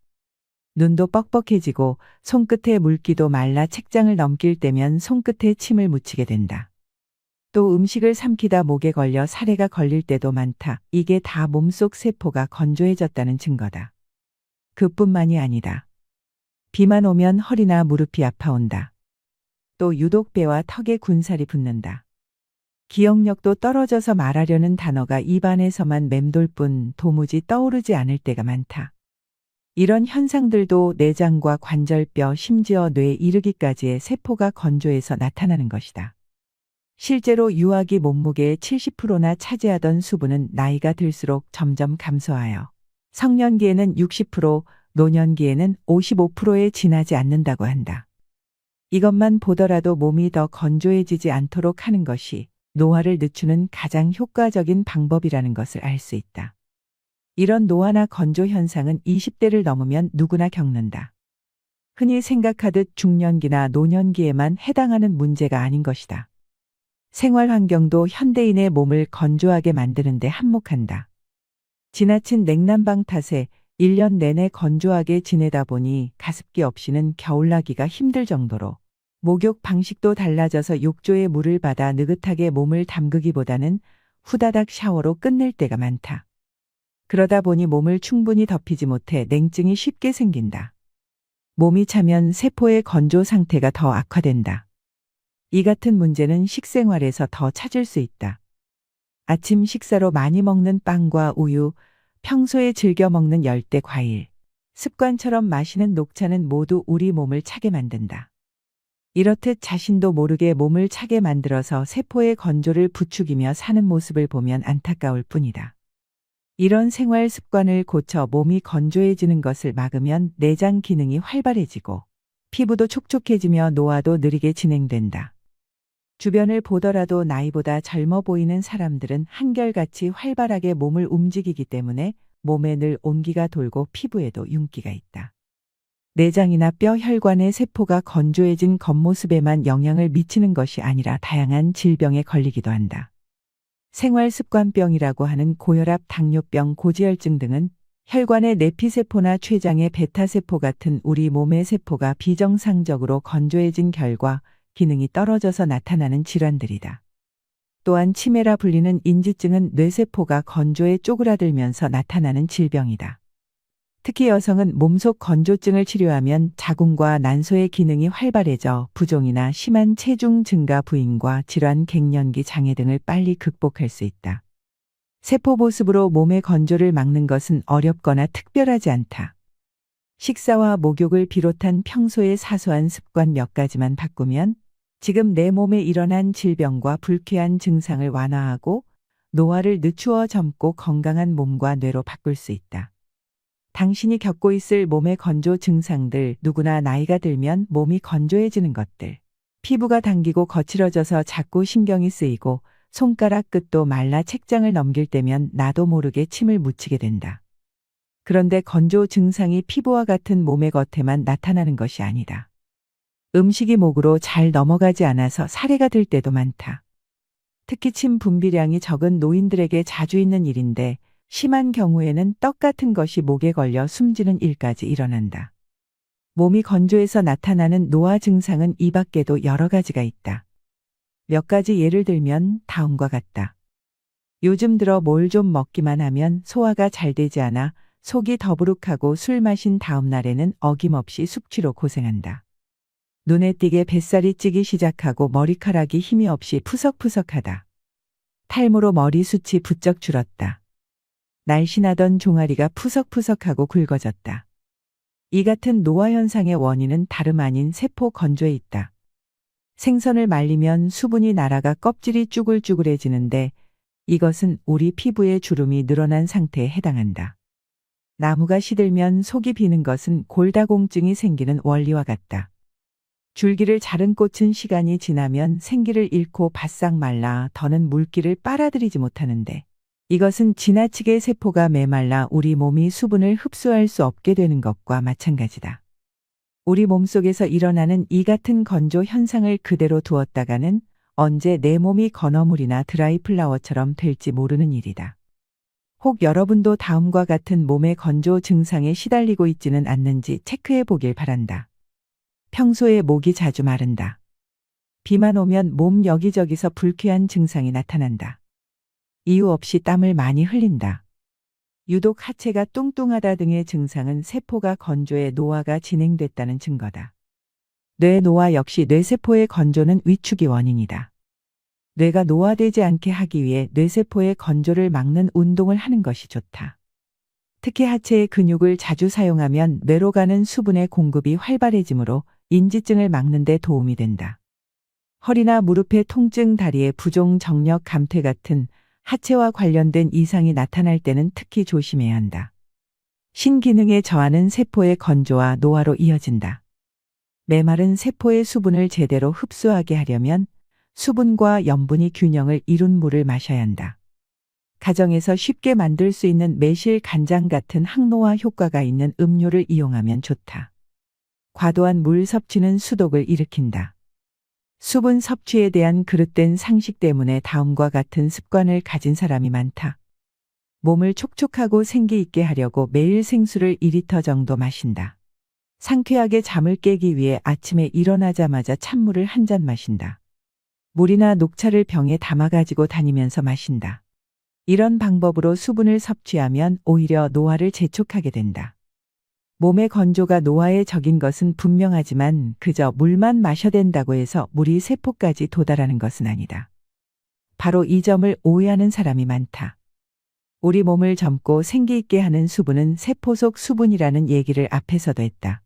눈도 뻑뻑해지고 손끝에 물기도 말라 책장을 넘길 때면 손끝에 침을 묻히게 된다. 또 음식을 삼키다 목에 걸려 사례가 걸릴 때도 많다. 이게 다 몸속 세포가 건조해졌다는 증거다. 그뿐만이 아니다. 비만 오면 허리나 무릎이 아파온다. 또 유독 배와 턱에 군살이 붙는다. 기억력도 떨어져서 말하려는 단어가 입안에서만 맴돌 뿐 도무지 떠오르지 않을 때가 많다. 이런 현상들도 내장과 관절뼈 심지어 뇌에 이르기까지의 세포가 건조해서 나타나는 것이다. 실제로 유아기 몸무게의 70%나 차지하던 수분은 나이가 들수록 점점 감소하여 성년기에는 60%, 노년기에는 55%에 지나지 않는다고 한다. 이것만 보더라도 몸이 더 건조해지지 않도록 하는 것이 노화를 늦추는 가장 효과적인 방법이라는 것을 알 수 있다. 이런 노화나 건조 현상은 20대를 넘으면 누구나 겪는다. 흔히 생각하듯 중년기나 노년기에만 해당하는 문제가 아닌 것이다. 생활 환경도 현대인의 몸을 건조하게 만드는 데 한몫한다. 지나친 냉난방 탓에 1년 내내 건조하게 지내다 보니 가습기 없이는 겨울나기가 힘들 정도로 목욕 방식도 달라져서 욕조에 물을 받아 느긋하게 몸을 담그기보다는 후다닥 샤워로 끝낼 때가 많다. 그러다 보니 몸을 충분히 덮이지 못해 냉증이 쉽게 생긴다. 몸이 차면 세포의 건조 상태가 더 악화된다. 이 같은 문제는 식생활에서 더 찾을 수 있다. 아침 식사로 많이 먹는 빵과 우유, 평소에 즐겨 먹는 열대 과일, 습관처럼 마시는 녹차는 모두 우리 몸을 차게 만든다. 이렇듯 자신도 모르게 몸을 차게 만들어서 세포의 건조를 부추기며 사는 모습을 보면 안타까울 뿐이다. 이런 생활 습관을 고쳐 몸이 건조해지는 것을 막으면 내장 기능이 활발해지고 피부도 촉촉해지며 노화도 느리게 진행된다. 주변을 보더라도 나이보다 젊어 보이는 사람들은 한결같이 활발하게 몸을 움직이기 때문에 몸에 늘 온기가 돌고 피부에도 윤기가 있다. 내장이나 뼈 혈관의 세포가 건조해진 겉모습에만 영향을 미치는 것이 아니라 다양한 질병에 걸리기도 한다. 생활습관병이라고 하는 고혈압, 당뇨병, 고지혈증 등은 혈관의 내피세포나 췌장의 베타세포 같은 우리 몸의 세포가 비정상적으로 건조해진 결과 기능이 떨어져서 나타나는 질환들이다. 또한 치매라 불리는 인지증은 뇌세포가 건조해 쪼그라들면서 나타나는 질병이다. 특히 여성은 몸속 건조증을 치료하면 자궁과 난소의 기능이 활발해져 부종이나 심한 체중 증가, 부인과 질환, 갱년기 장애 등을 빨리 극복할 수 있다. 세포 보습으로 몸의 건조를 막는 것은 어렵거나 특별하지 않다. 식사와 목욕을 비롯한 평소의 사소한 습관 몇 가지만 바꾸면 지금 내 몸에 일어난 질병과 불쾌한 증상을 완화하고 노화를 늦추어 젊고 건강한 몸과 뇌로 바꿀 수 있다. 당신이 겪고 있을 몸의 건조 증상들, 누구나 나이가 들면 몸이 건조해지는 것들, 피부가 당기고 거칠어져서 자꾸 신경이 쓰이고 손가락 끝도 말라 책장을 넘길 때면 나도 모르게 침을 묻히게 된다. 그런데 건조 증상이 피부와 같은 몸의 겉에만 나타나는 것이 아니다. 음식이 목으로 잘 넘어가지 않아서 사례가 들 때도 많다. 특히 침 분비량이 적은 노인들에게 자주 있는 일인데 심한 경우에는 떡 같은 것이 목에 걸려 숨지는 일까지 일어난다. 몸이 건조해서 나타나는 노화 증상은 이 밖에도 여러 가지가 있다. 몇 가지 예를 들면 다음과 같다. 요즘 들어 뭘 좀 먹기만 하면 소화가 잘 되지 않아 속이 더부룩하고 술 마신 다음 날에는 어김없이 숙취로 고생한다. 눈에 띄게 뱃살이 찌기 시작하고 머리카락이 힘이 없이 푸석푸석하다. 탈모로 머리숱이 부쩍 줄었다. 날씬하던 종아리가 푸석푸석하고 굵어졌다. 이 같은 노화 현상의 원인은 다름 아닌 세포 건조에 있다. 생선을 말리면 수분이 날아가 껍질이 쭈글쭈글해지는데 이것은 우리 피부의 주름이 늘어난 상태에 해당한다. 나무가 시들면 속이 비는 것은 골다공증이 생기는 원리와 같다. 줄기를 자른 꽃은 시간이 지나면 생기를 잃고 바싹 말라 더는 물기를 빨아들이지 못하는데 이것은 지나치게 세포가 메말라 우리 몸이 수분을 흡수할 수 없게 되는 것과 마찬가지다. 우리 몸속에서 일어나는 이 같은 건조 현상을 그대로 두었다가는 언제 내 몸이 건어물이나 드라이 플라워처럼 될지 모르는 일이다. 혹 여러분도 다음과 같은 몸의 건조 증상에 시달리고 있지는 않는지 체크해 보길 바란다. 평소에 목이 자주 마른다. 비만 오면 몸 여기저기서 불쾌한 증상이 나타난다. 이유 없이 땀을 많이 흘린다. 유독 하체가 뚱뚱하다 등의 증상은 세포가 건조해 노화가 진행됐다는 증거다. 뇌 노화 역시 뇌세포의 건조는 위축이 원인이다. 뇌가 노화되지 않게 하기 위해 뇌세포의 건조를 막는 운동을 하는 것이 좋다. 특히 하체의 근육을 자주 사용하면 뇌로 가는 수분의 공급이 활발해지므로 인지증을 막는 데 도움이 된다. 허리나 무릎의 통증, 다리의 부종, 정력 감퇴 같은 하체와 관련된 이상이 나타날 때는 특히 조심해야 한다. 신기능의 저하는 세포의 건조와 노화로 이어진다. 메마른 세포의 수분을 제대로 흡수하게 하려면 수분과 염분이 균형을 이룬 물을 마셔야 한다. 가정에서 쉽게 만들 수 있는 매실, 간장 같은 항노화 효과가 있는 음료를 이용하면 좋다. 과도한 물 섭취는 수독을 일으킨다. 수분 섭취에 대한 그릇된 상식 때문에 다음과 같은 습관을 가진 사람이 많다. 몸을 촉촉하고 생기 있게 하려고 매일 생수를 2리터 정도 마신다. 상쾌하게 잠을 깨기 위해 아침에 일어나자마자 찬물을 한 잔 마신다. 물이나 녹차를 병에 담아 가지고 다니면서 마신다. 이런 방법으로 수분을 섭취하면 오히려 노화를 재촉하게 된다. 몸의 건조가 노화에 적인 것은 분명하지만 그저 물만 마셔댄다고 해서 물이 세포까지 도달하는 것은 아니다. 바로 이 점을 오해하는 사람이 많다. 우리 몸을 젊고 생기 있게 하는 수분은 세포 속 수분이라는 얘기를 앞에서도 했다.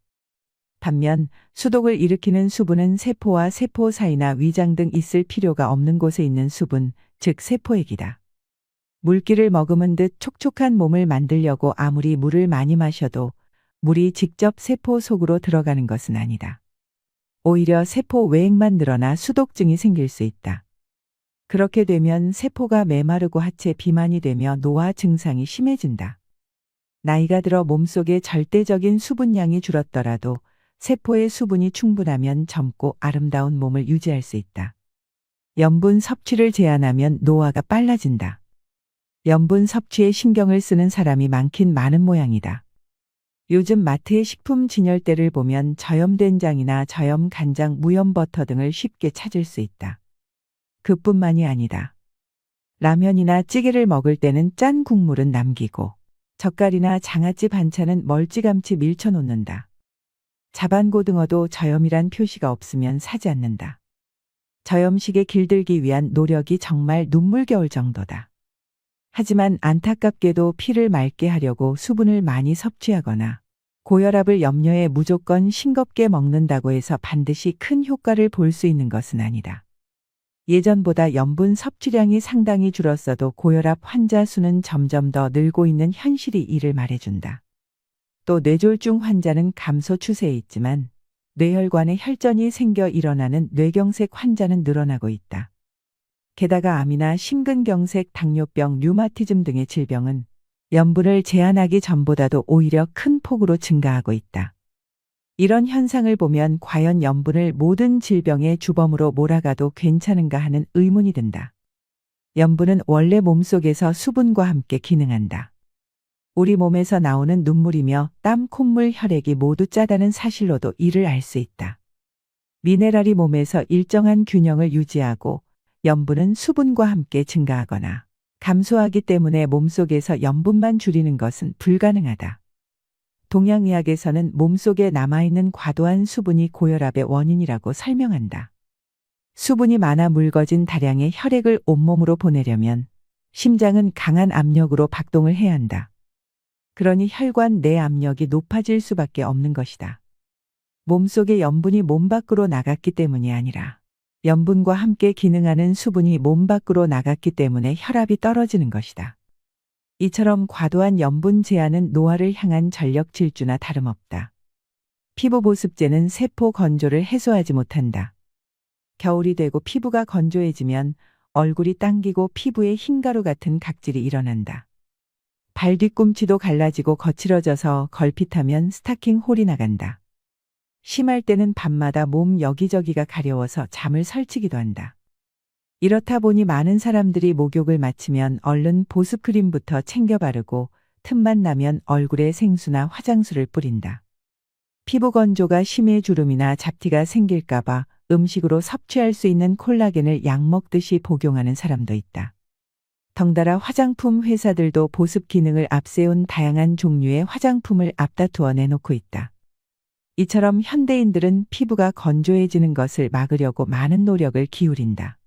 반면 수독을 일으키는 수분은 세포와 세포 사이나 위장 등 있을 필요가 없는 곳에 있는 수분, 즉 세포액이다. 물기를 머금은 듯 촉촉한 몸을 만들려고 아무리 물을 많이 마셔도 물이 직접 세포 속으로 들어가는 것은 아니다. 오히려 세포 외액만 늘어나 수독증이 생길 수 있다. 그렇게 되면 세포가 메마르고 하체 비만이 되며 노화 증상이 심해진다. 나이가 들어 몸속에 절대적인 수분량이 줄었더라도 세포의 수분이 충분하면 젊고 아름다운 몸을 유지할 수 있다. 염분 섭취를 제한하면 노화가 빨라진다. 염분 섭취에 신경을 쓰는 사람이 많긴 많은 모양이다. 요즘 마트의 식품 진열대를 보면 저염 된장이나 저염 간장, 무염 버터 등을 쉽게 찾을 수 있다. 그뿐만이 아니다. 라면이나 찌개를 먹을 때는 짠 국물은 남기고 젓갈이나 장아찌 반찬은 멀찌감치 밀쳐놓는다. 자반고등어도 저염이란 표시가 없으면 사지 않는다. 저염식에 길들기 위한 노력이 정말 눈물겨울 정도다. 하지만 안타깝게도 피를 맑게 하려고 수분을 많이 섭취하거나 고혈압을 염려해 무조건 싱겁게 먹는다고 해서 반드시 큰 효과를 볼 수 있는 것은 아니다. 예전보다 염분 섭취량이 상당히 줄었어도 고혈압 환자 수는 점점 더 늘고 있는 현실이 이를 말해준다. 또 뇌졸중 환자는 감소 추세에 있지만 뇌혈관에 혈전이 생겨 일어나는 뇌경색 환자는 늘어나고 있다. 게다가 암이나 심근경색, 당뇨병, 류마티즘 등의 질병은 염분을 제한하기 전보다도 오히려 큰 폭으로 증가하고 있다. 이런 현상을 보면 과연 염분을 모든 질병의 주범으로 몰아가도 괜찮은가 하는 의문이 든다. 염분은 원래 몸속에서 수분과 함께 기능한다. 우리 몸에서 나오는 눈물이며 땀, 콧물, 혈액이 모두 짜다는 사실로도 이를 알 수 있다. 미네랄이 몸에서 일정한 균형을 유지하고 염분은 수분과 함께 증가하거나 감소하기 때문에 몸속에서 염분만 줄이는 것은 불가능하다. 동양의학에서는 몸속에 남아있는 과도한 수분이 고혈압의 원인이라고 설명한다. 수분이 많아 묽어진 다량의 혈액을 온몸으로 보내려면 심장은 강한 압력으로 박동을 해야 한다. 그러니 혈관 내 압력이 높아질 수밖에 없는 것이다. 몸속의 염분이 몸 밖으로 나갔기 때문이 아니라 염분과 함께 기능하는 수분이 몸 밖으로 나갔기 때문에 혈압이 떨어지는 것이다. 이처럼 과도한 염분 제한은 노화를 향한 전력 질주나 다름없다. 피부 보습제는 세포 건조를 해소하지 못한다. 겨울이 되고 피부가 건조해지면 얼굴이 당기고 피부에 흰가루 같은 각질이 일어난다. 발 뒤꿈치도 갈라지고 거칠어져서 걸핏하면 스타킹 홀이 나간다. 심할 때는 밤마다 몸 여기저기가 가려워서 잠을 설치기도 한다. 이렇다 보니 많은 사람들이 목욕을 마치면 얼른 보습크림부터 챙겨 바르고 틈만 나면 얼굴에 생수나 화장수를 뿌린다. 피부 건조가 심해 주름이나 잡티가 생길까봐 음식으로 섭취할 수 있는 콜라겐을 약 먹듯이 복용하는 사람도 있다. 덩달아 화장품 회사들도 보습 기능을 앞세운 다양한 종류의 화장품을 앞다투어 내놓고 있다. 이처럼 현대인들은 피부가 건조해지는 것을 막으려고 많은 노력을 기울인다.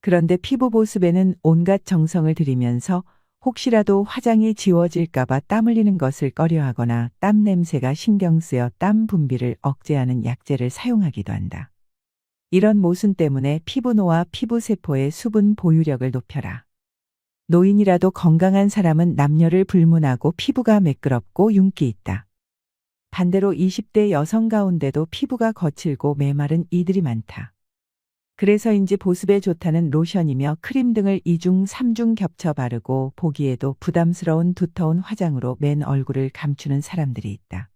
그런데 피부 보습에는 온갖 정성을 들이면서 혹시라도 화장이 지워질까봐 땀 흘리는 것을 꺼려하거나 땀 냄새가 신경 쓰여 땀 분비를 억제하는 약재를 사용하기도 한다. 이런 모순 때문에 피부노화 피부세포의 수분 보유력을 높여라. 노인이라도 건강한 사람은 남녀를 불문하고 피부가 매끄럽고 윤기 있다. 반대로 20대 여성 가운데도 피부가 거칠고 메마른 이들이 많다. 그래서인지 보습에 좋다는 로션이며 크림 등을 2중, 3중 겹쳐 바르고 보기에도 부담스러운 두터운 화장으로 맨 얼굴을 감추는 사람들이 있다.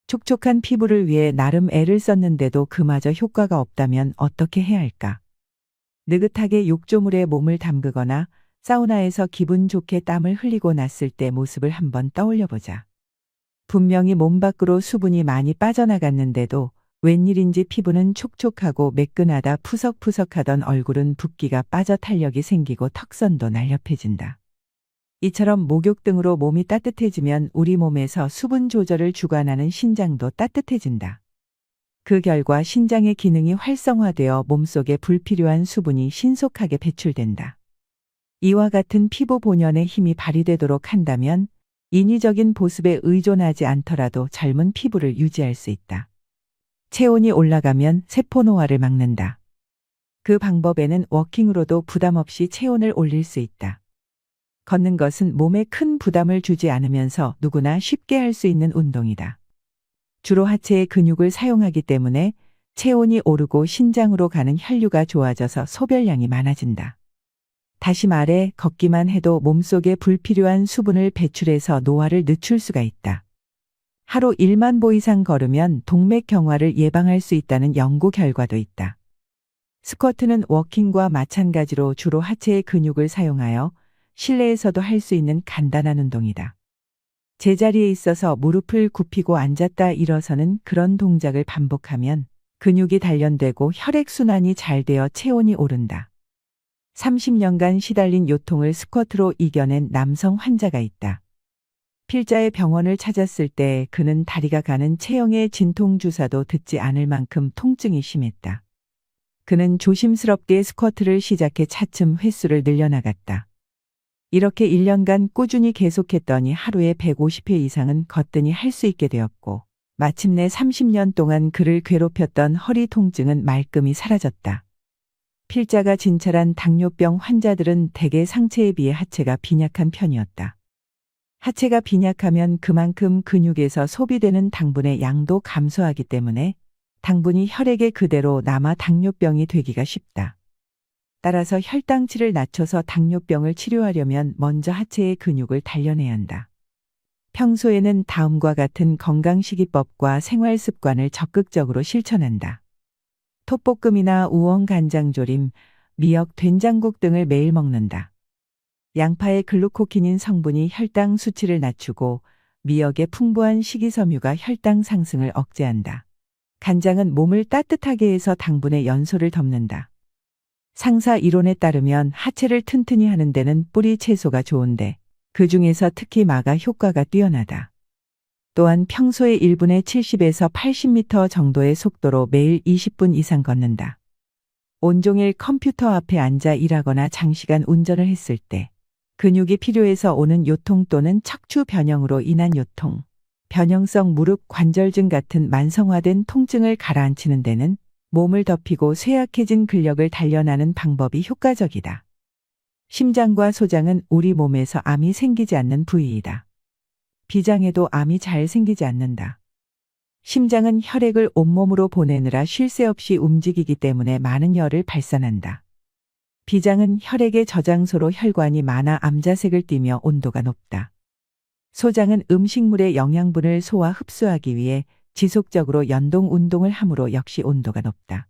촉촉한 피부를 위해 나름 애를 썼는데도 그마저 효과가 없다면 어떻게 해야 할까? 느긋하게 욕조물에 몸을 담그거나 사우나에서 기분 좋게 땀을 흘리고 났을 때 모습을 한번 떠올려 보자. 분명히 몸 밖으로 수분이 많이 빠져나갔는데도 웬일인지 피부는 촉촉하고 매끈하다 푸석푸석하던 얼굴은 붓기가 빠져 탄력이 생기고 턱선도 날렵해진다. 이처럼 목욕 등으로 몸이 따뜻해지면 우리 몸에서 수분 조절을 주관하는 신장도 따뜻해진다. 그 결과 신장의 기능이 활성화되어 몸속에 불필요한 수분이 신속하게 배출된다. 이와 같은 피부 본연의 힘이 발휘되도록 한다면 인위적인 보습에 의존하지 않더라도 젊은 피부를 유지할 수 있다. 체온이 올라가면 세포 노화를 막는다. 그 방법에는 워킹으로도 부담 없이 체온을 올릴 수 있다. 걷는 것은 몸에 큰 부담을 주지 않으면서 누구나 쉽게 할 수 있는 운동이다. 주로 하체의 근육을 사용하기 때문에 체온이 오르고 신장으로 가는 혈류가 좋아져서 소변량이 많아진다. 다시 말해 걷기만 해도 몸속에 불필요한 수분을 배출해서 노화를 늦출 수가 있다. 하루 1만 보 이상 걸으면 동맥경화를 예방할 수 있다는 연구 결과도 있다. 스쿼트는 워킹과 마찬가지로 주로 하체의 근육을 사용하여 실내에서도 할 수 있는 간단한 운동이다. 제자리에 있어서 무릎을 굽히고 앉았다 일어서는 그런 동작을 반복하면 근육이 단련되고 혈액순환이 잘 되어 체온이 오른다. 30년간 시달린 요통을 스쿼트로 이겨낸 남성 환자가 있다. 필자의 병원을 찾았을 때 그는 다리가 가는 체형의 진통주사도 듣지 않을 만큼 통증이 심했다. 그는 조심스럽게 스쿼트를 시작해 차츰 횟수를 늘려나갔다. 이렇게 1년간 꾸준히 계속했더니 하루에 150회 이상은 거뜬히 할 수 있게 되었고 마침내 30년 동안 그를 괴롭혔던 허리 통증은 말끔히 사라졌다. 필자가 진찰한 당뇨병 환자들은 대개 상체에 비해 하체가 빈약한 편이었다. 하체가 빈약하면 그만큼 근육에서 소비되는 당분의 양도 감소하기 때문에 당분이 혈액에 그대로 남아 당뇨병이 되기가 쉽다. 따라서 혈당치를 낮춰서 당뇨병을 치료하려면 먼저 하체의 근육을 단련해야 한다. 평소에는 다음과 같은 건강식이법과 생활습관을 적극적으로 실천한다. 톱볶음이나 우엉 간장조림, 미역 된장국 등을 매일 먹는다. 양파의 글루코키닌 성분이 혈당 수치를 낮추고 미역의 풍부한 식이섬유가 혈당 상승을 억제한다. 간장은 몸을 따뜻하게 해서 당분의 연소를 덮는다. 상사 이론에 따르면 하체를 튼튼히 하는 데는 뿌리 채소가 좋은데 그 중에서 특히 마가 효과가 뛰어나다. 또한 평소에 1분에 70에서 80m 정도의 속도로 매일 20분 이상 걷는다. 온종일 컴퓨터 앞에 앉아 일하거나 장시간 운전을 했을 때 근육이 필요해서 오는 요통 또는 척추 변형으로 인한 요통, 변형성 무릎 관절증 같은 만성화된 통증을 가라앉히는 데는 몸을 덮이고 쇠약해진 근력을 단련하는 방법이 효과적이다. 심장과 소장은 우리 몸에서 암이 생기지 않는 부위이다. 비장에도 암이 잘 생기지 않는다. 심장은 혈액을 온몸으로 보내느라 쉴 새 없이 움직이기 때문에 많은 열을 발산한다. 비장은 혈액의 저장소로 혈관이 많아 암자색을 띠며 온도가 높다. 소장은 음식물의 영양분을 소화 흡수하기 위해 지속적으로 연동 운동을 함으로 역시 온도가 높다.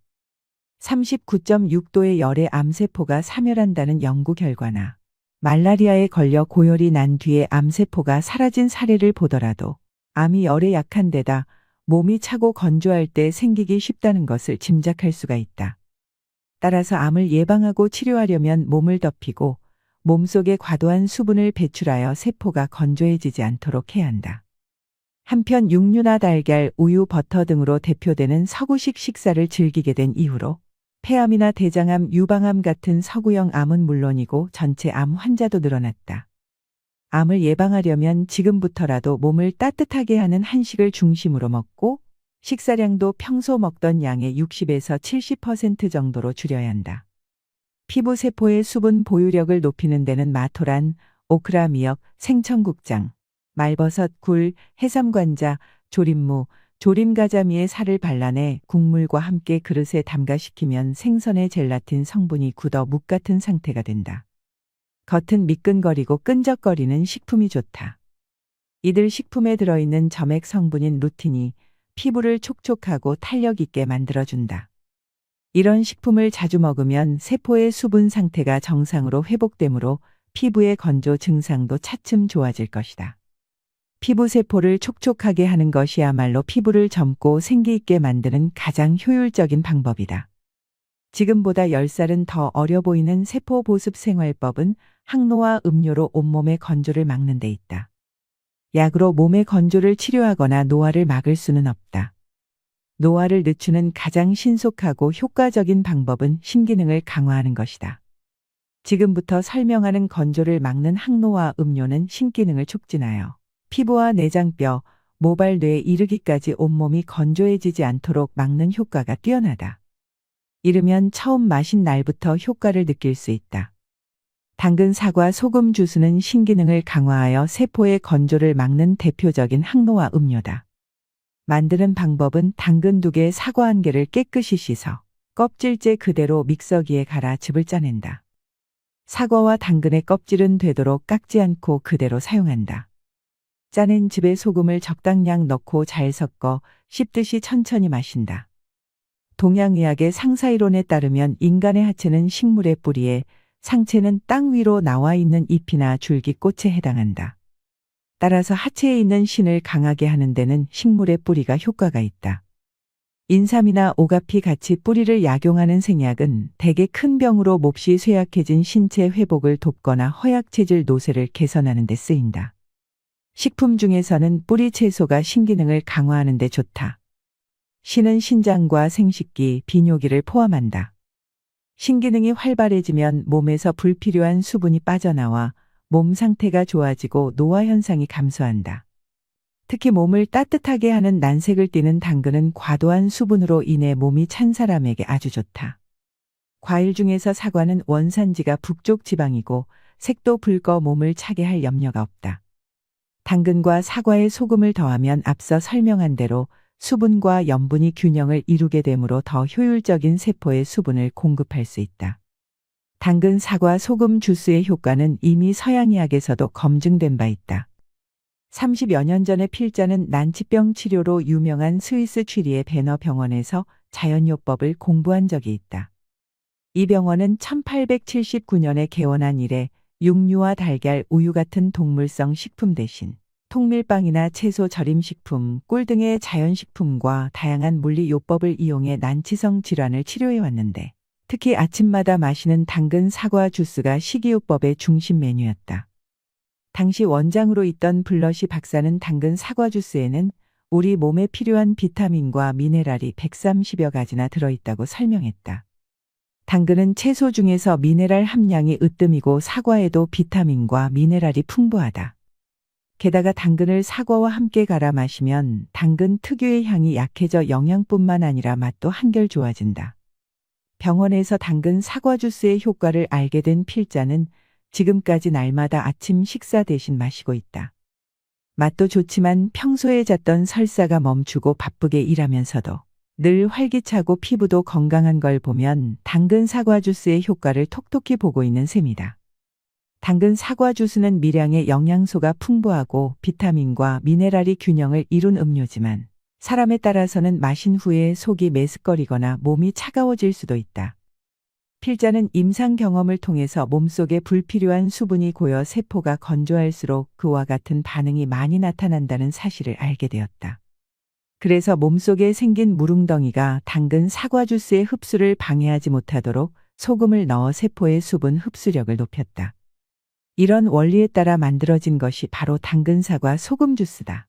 39.6도의 열에 암세포가 사멸한다는 연구 결과나 말라리아에 걸려 고열이 난 뒤에 암세포가 사라진 사례를 보더라도 암이 열에 약한 데다 몸이 차고 건조할 때 생기기 쉽다는 것을 짐작할 수가 있다. 따라서 암을 예방하고 치료하려면 몸을 덮이고 몸속에 과도한 수분을 배출하여 세포가 건조해지지 않도록 해야 한다. 한편 육류나 달걀, 우유, 버터 등으로 대표되는 서구식 식사를 즐기게 된 이후로 폐암이나 대장암, 유방암 같은 서구형 암은 물론이고 전체 암 환자도 늘어났다. 암을 예방하려면 지금부터라도 몸을 따뜻하게 하는 한식을 중심으로 먹고 식사량도 평소 먹던 양의 60에서 70% 정도로 줄여야 한다. 피부 세포의 수분 보유력을 높이는 데는 마토란, 오크라 미역, 생청국장, 말버섯, 굴, 해삼관자, 조림무, 조림가자미의 살을 발라내 국물과 함께 그릇에 담가식히면 생선의 젤라틴 성분이 굳어 묵 같은 상태가 된다. 겉은 미끈거리고 끈적거리는 식품이 좋다. 이들 식품에 들어있는 점액 성분인 루틴이 피부를 촉촉하고 탄력 있게 만들어준다. 이런 식품을 자주 먹으면 세포의 수분 상태가 정상으로 회복되므로 피부의 건조 증상도 차츰 좋아질 것이다. 피부 세포를 촉촉하게 하는 것이야말로 피부를 젊고 생기 있게 만드는 가장 효율적인 방법이다. 지금보다 10살은 더 어려 보이는 세포 보습 생활법은 항노화 음료로 온몸의 건조를 막는 데 있다. 약으로 몸의 건조를 치료하거나 노화를 막을 수는 없다. 노화를 늦추는 가장 신속하고 효과적인 방법은 신기능을 강화하는 것이다. 지금부터 설명하는 건조를 막는 항노화 음료는 신기능을 촉진하여 피부와 내장뼈, 모발, 뇌에 이르기까지 온몸이 건조해지지 않도록 막는 효과가 뛰어나다. 이르면 처음 마신 날부터 효과를 느낄 수 있다. 당근, 사과, 소금 주스는 신기능을 강화하여 세포의 건조를 막는 대표적인 항노화 음료다. 만드는 방법은 당근 2개, 사과 1개를 깨끗이 씻어 껍질째 그대로 믹서기에 갈아 즙을 짜낸다. 사과와 당근의 껍질은 되도록 깎지 않고 그대로 사용한다. 짜낸 즙에 소금을 적당량 넣고 잘 섞어 씹듯이 천천히 마신다. 동양의학의 상사이론에 따르면 인간의 하체는 식물의 뿌리에, 상체는 땅 위로 나와 있는 잎이나 줄기, 꽃에 해당한다. 따라서 하체에 있는 신을 강하게 하는 데는 식물의 뿌리가 효과가 있다. 인삼이나 오가피 같이 뿌리를 약용하는 생약은 대개 큰 병으로 몹시 쇠약해진 신체 회복을 돕거나 허약체질 노쇠를 개선하는 데 쓰인다. 식품 중에서는 뿌리 채소가 신기능을 강화하는 데 좋다. 신은 신장과 생식기, 비뇨기를 포함한다. 신기능이 활발해지면 몸에서 불필요한 수분이 빠져나와 몸 상태가 좋아지고 노화 현상이 감소한다. 특히 몸을 따뜻하게 하는 난색을 띠는 당근은 과도한 수분으로 인해 몸이 찬 사람에게 아주 좋다. 과일 중에서 사과는 원산지가 북쪽 지방이고 색도 붉어 몸을 차게 할 염려가 없다. 당근과 사과에 소금을 더하면 앞서 설명한 대로 수분과 염분이 균형을 이루게 되므로 더 효율적인 세포의 수분을 공급할 수 있다. 당근, 사과, 소금 주스의 효과는 이미 서양의학에서도 검증된 바 있다. 30여 년 전에 필자는 난치병 치료로 유명한 스위스 취리의 베너 병원에서 자연요법을 공부한 적이 있다. 이 병원은 1879년에 개원한 이래 육류와 달걀, 우유 같은 동물성 식품 대신 통밀빵이나 채소 절임식품, 꿀 등의 자연식품과 다양한 물리요법을 이용해 난치성 질환을 치료해 왔는데 특히 아침마다 마시는 당근, 사과 주스가 식이요법의 중심 메뉴였다. 당시 원장으로 있던 블러시 박사는 당근, 사과 주스에는 우리 몸에 필요한 비타민과 미네랄이 130여 가지나 들어있다고 설명했다. 당근은 채소 중에서 미네랄 함량이 으뜸이고 사과에도 비타민과 미네랄이 풍부하다. 게다가 당근을 사과와 함께 갈아 마시면 당근 특유의 향이 약해져 영양뿐만 아니라 맛도 한결 좋아진다. 병원에서 당근 사과 주스의 효과를 알게 된 필자는 지금까지 날마다 아침 식사 대신 마시고 있다. 맛도 좋지만 평소에 잤던 설사가 멈추고 바쁘게 일하면서도 늘 활기차고 피부도 건강한 걸 보면 당근 사과 주스의 효과를 톡톡히 보고 있는 셈이다. 당근 사과 주스는 미량의 영양소가 풍부하고 비타민과 미네랄이 균형을 이룬 음료지만 사람에 따라서는 마신 후에 속이 메스꺼리거나 몸이 차가워질 수도 있다. 필자는 임상 경험을 통해서 몸속에 불필요한 수분이 고여 세포가 건조할수록 그와 같은 반응이 많이 나타난다는 사실을 알게 되었다. 그래서 몸속에 생긴 무릉덩이가 당근 사과 주스의 흡수를 방해하지 못하도록 소금을 넣어 세포의 수분 흡수력을 높였다. 이런 원리에 따라 만들어진 것이 바로 당근 사과 소금 주스다.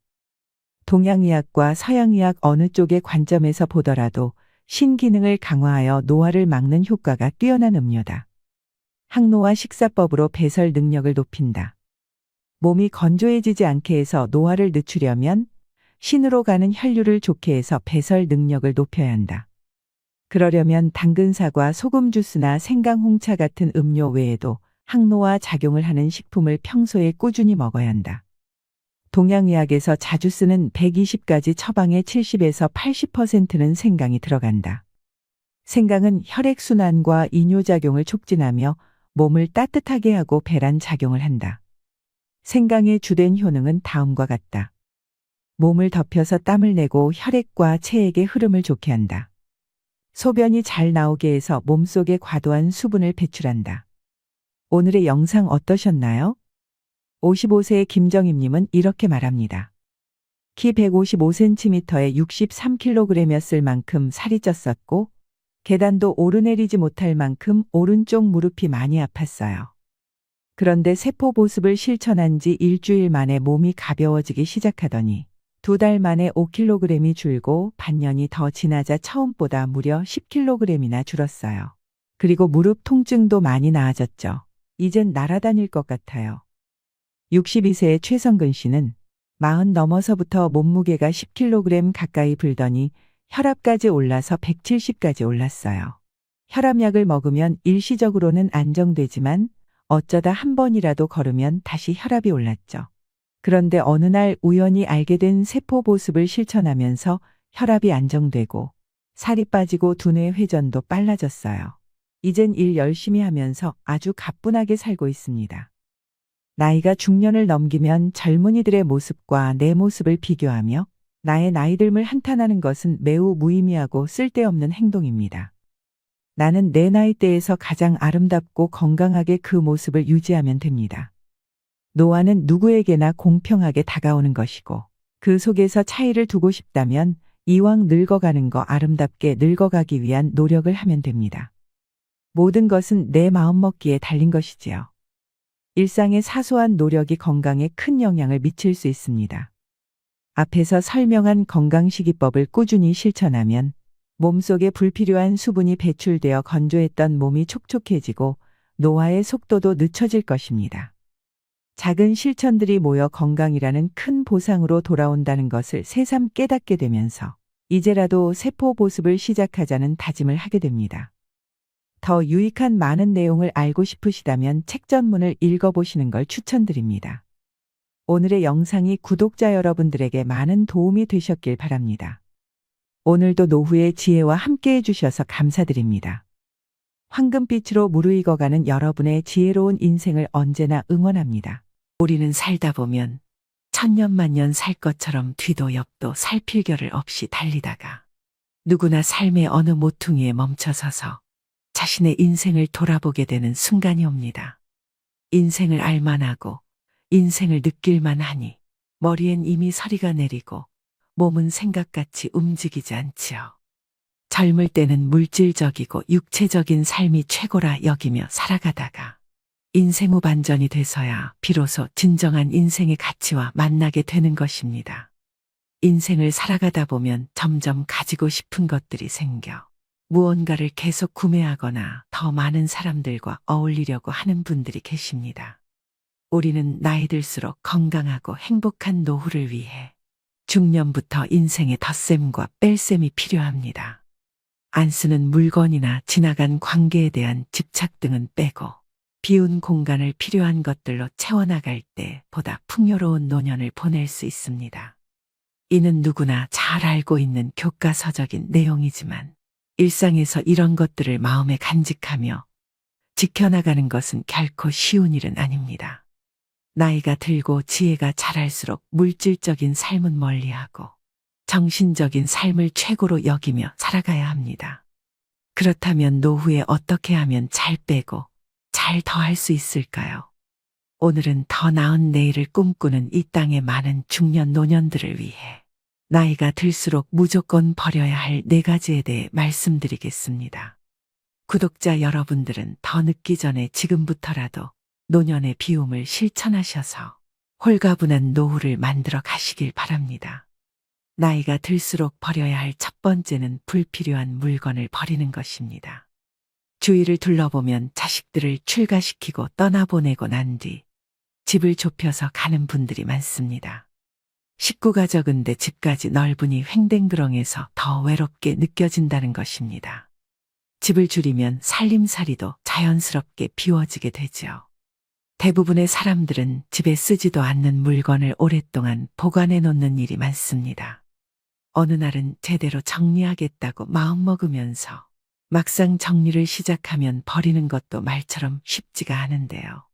동양의학과 서양의학 어느 쪽의 관점에서 보더라도 신기능을 강화하여 노화를 막는 효과가 뛰어난 음료다. 항노화 식사법으로 배설 능력을 높인다. 몸이 건조해지지 않게 해서 노화를 늦추려면 신으로 가는 혈류를 좋게 해서 배설 능력을 높여야 한다. 그러려면 당근사과, 소금 주스나 생강홍차 같은 음료 외에도 항노화 작용을 하는 식품을 평소에 꾸준히 먹어야 한다. 동양의학에서 자주 쓰는 120가지 처방의 70에서 80%는 생강이 들어간다. 생강은 혈액순환과 이뇨작용을 촉진하며 몸을 따뜻하게 하고 배란 작용을 한다. 생강의 주된 효능은 다음과 같다. 몸을 덮여서 땀을 내고 혈액과 체액의 흐름을 좋게 한다. 소변이 잘 나오게 해서 몸속에 과도한 수분을 배출한다. 오늘의 영상 어떠셨나요? 55세의 김정임님은 이렇게 말합니다. 키 155cm에 63kg이었을 만큼 살이 쪘었고 계단도 오르내리지 못할 만큼 오른쪽 무릎이 많이 아팠어요. 그런데 세포 보습을 실천한 지 일주일 만에 몸이 가벼워지기 시작하더니 2달 만에 5kg이 줄고 반년이 더 지나자 처음보다 무려 10kg이나 줄었어요. 그리고 무릎 통증도 많이 나아졌죠. 이젠 날아다닐 것 같아요. 62세의 최성근 씨는 40 넘어서부터 몸무게가 10kg 가까이 불더니 혈압까지 올라서 170까지 올랐어요. 혈압약을 먹으면 일시적으로는 안정되지만 어쩌다 한 번이라도 걸으면 다시 혈압이 올랐죠. 그런데 어느 날 우연히 알게 된 세포 보습을 실천하면서 혈압이 안정되고 살이 빠지고 두뇌 회전도 빨라졌어요. 이젠 일 열심히 하면서 아주 가뿐하게 살고 있습니다. 나이가 중년을 넘기면 젊은이들의 모습과 내 모습을 비교하며 나의 나이듦을 한탄하는 것은 매우 무의미하고 쓸데없는 행동입니다. 나는 내 나이대에서 가장 아름답고 건강하게 그 모습을 유지하면 됩니다. 노화는 누구에게나 공평하게 다가오는 것이고 그 속에서 차이를 두고 싶다면 이왕 늙어가는 거 아름답게 늙어가기 위한 노력을 하면 됩니다. 모든 것은 내 마음먹기에 달린 것이지요. 일상의 사소한 노력이 건강에 큰 영향을 미칠 수 있습니다. 앞에서 설명한 건강식이법을 꾸준히 실천하면 몸속에 불필요한 수분이 배출되어 건조했던 몸이 촉촉해지고 노화의 속도도 늦춰질 것입니다. 작은 실천들이 모여 건강이라는 큰 보상으로 돌아온다는 것을 새삼 깨닫게 되면서 이제라도 세포 보습을 시작하자는 다짐을 하게 됩니다. 더 유익한 많은 내용을 알고 싶으시다면 책 전문을 읽어보시는 걸 추천드립니다. 오늘의 영상이 구독자 여러분들에게 많은 도움이 되셨길 바랍니다. 오늘도 노후의 지혜와 함께 해주셔서 감사드립니다. 황금빛으로 무르익어가는 여러분의 지혜로운 인생을 언제나 응원합니다. 우리는 살다 보면 천년만년 살 것처럼 뒤도 옆도 살필결을 없이 달리다가 누구나 삶의 어느 모퉁이에 멈춰서서 자신의 인생을 돌아보게 되는 순간이 옵니다. 인생을 알만하고 인생을 느낄만 하니 머리엔 이미 서리가 내리고 몸은 생각같이 움직이지 않지요. 젊을 때는 물질적이고 육체적인 삶이 최고라 여기며 살아가다가 인생 후 반전이 돼서야 비로소 진정한 인생의 가치와 만나게 되는 것입니다. 인생을 살아가다 보면 점점 가지고 싶은 것들이 생겨 무언가를 계속 구매하거나 더 많은 사람들과 어울리려고 하는 분들이 계십니다. 우리는 나이 들수록 건강하고 행복한 노후를 위해 중년부터 인생의 덧셈과 뺄셈이 필요합니다. 안 쓰는 물건이나 지나간 관계에 대한 집착 등은 빼고 비운 공간을 필요한 것들로 채워나갈 때 보다 풍요로운 노년을 보낼 수 있습니다. 이는 누구나 잘 알고 있는 교과서적인 내용이지만 일상에서 이런 것들을 마음에 간직하며 지켜나가는 것은 결코 쉬운 일은 아닙니다. 나이가 들고 지혜가 자랄수록 물질적인 삶은 멀리하고 정신적인 삶을 최고로 여기며 살아가야 합니다. 그렇다면 노후에 어떻게 하면 잘 빼고 잘 더할 수 있을까요? 오늘은 더 나은 내일을 꿈꾸는 이 땅의 많은 중년 노년들을 위해 나이가 들수록 무조건 버려야 할 4가지에 대해 말씀드리겠습니다. 구독자 여러분들은 더 늦기 전에 지금부터라도 노년의 비움을 실천하셔서 홀가분한 노후를 만들어 가시길 바랍니다. 나이가 들수록 버려야 할 첫 번째는 불필요한 물건을 버리는 것입니다. 주위를 둘러보면 자식들을 출가시키고 떠나보내고 난 뒤 집을 좁혀서 가는 분들이 많습니다. 식구가 적은데 집까지 넓으니 횡댕그렁해서 더 외롭게 느껴진다는 것입니다. 집을 줄이면 살림살이도 자연스럽게 비워지게 되죠. 대부분의 사람들은 집에 쓰지도 않는 물건을 오랫동안 보관해 놓는 일이 많습니다. 어느 날은 제대로 정리하겠다고 마음먹으면서 막상 정리를 시작하면 버리는 것도 말처럼 쉽지가 않은데요.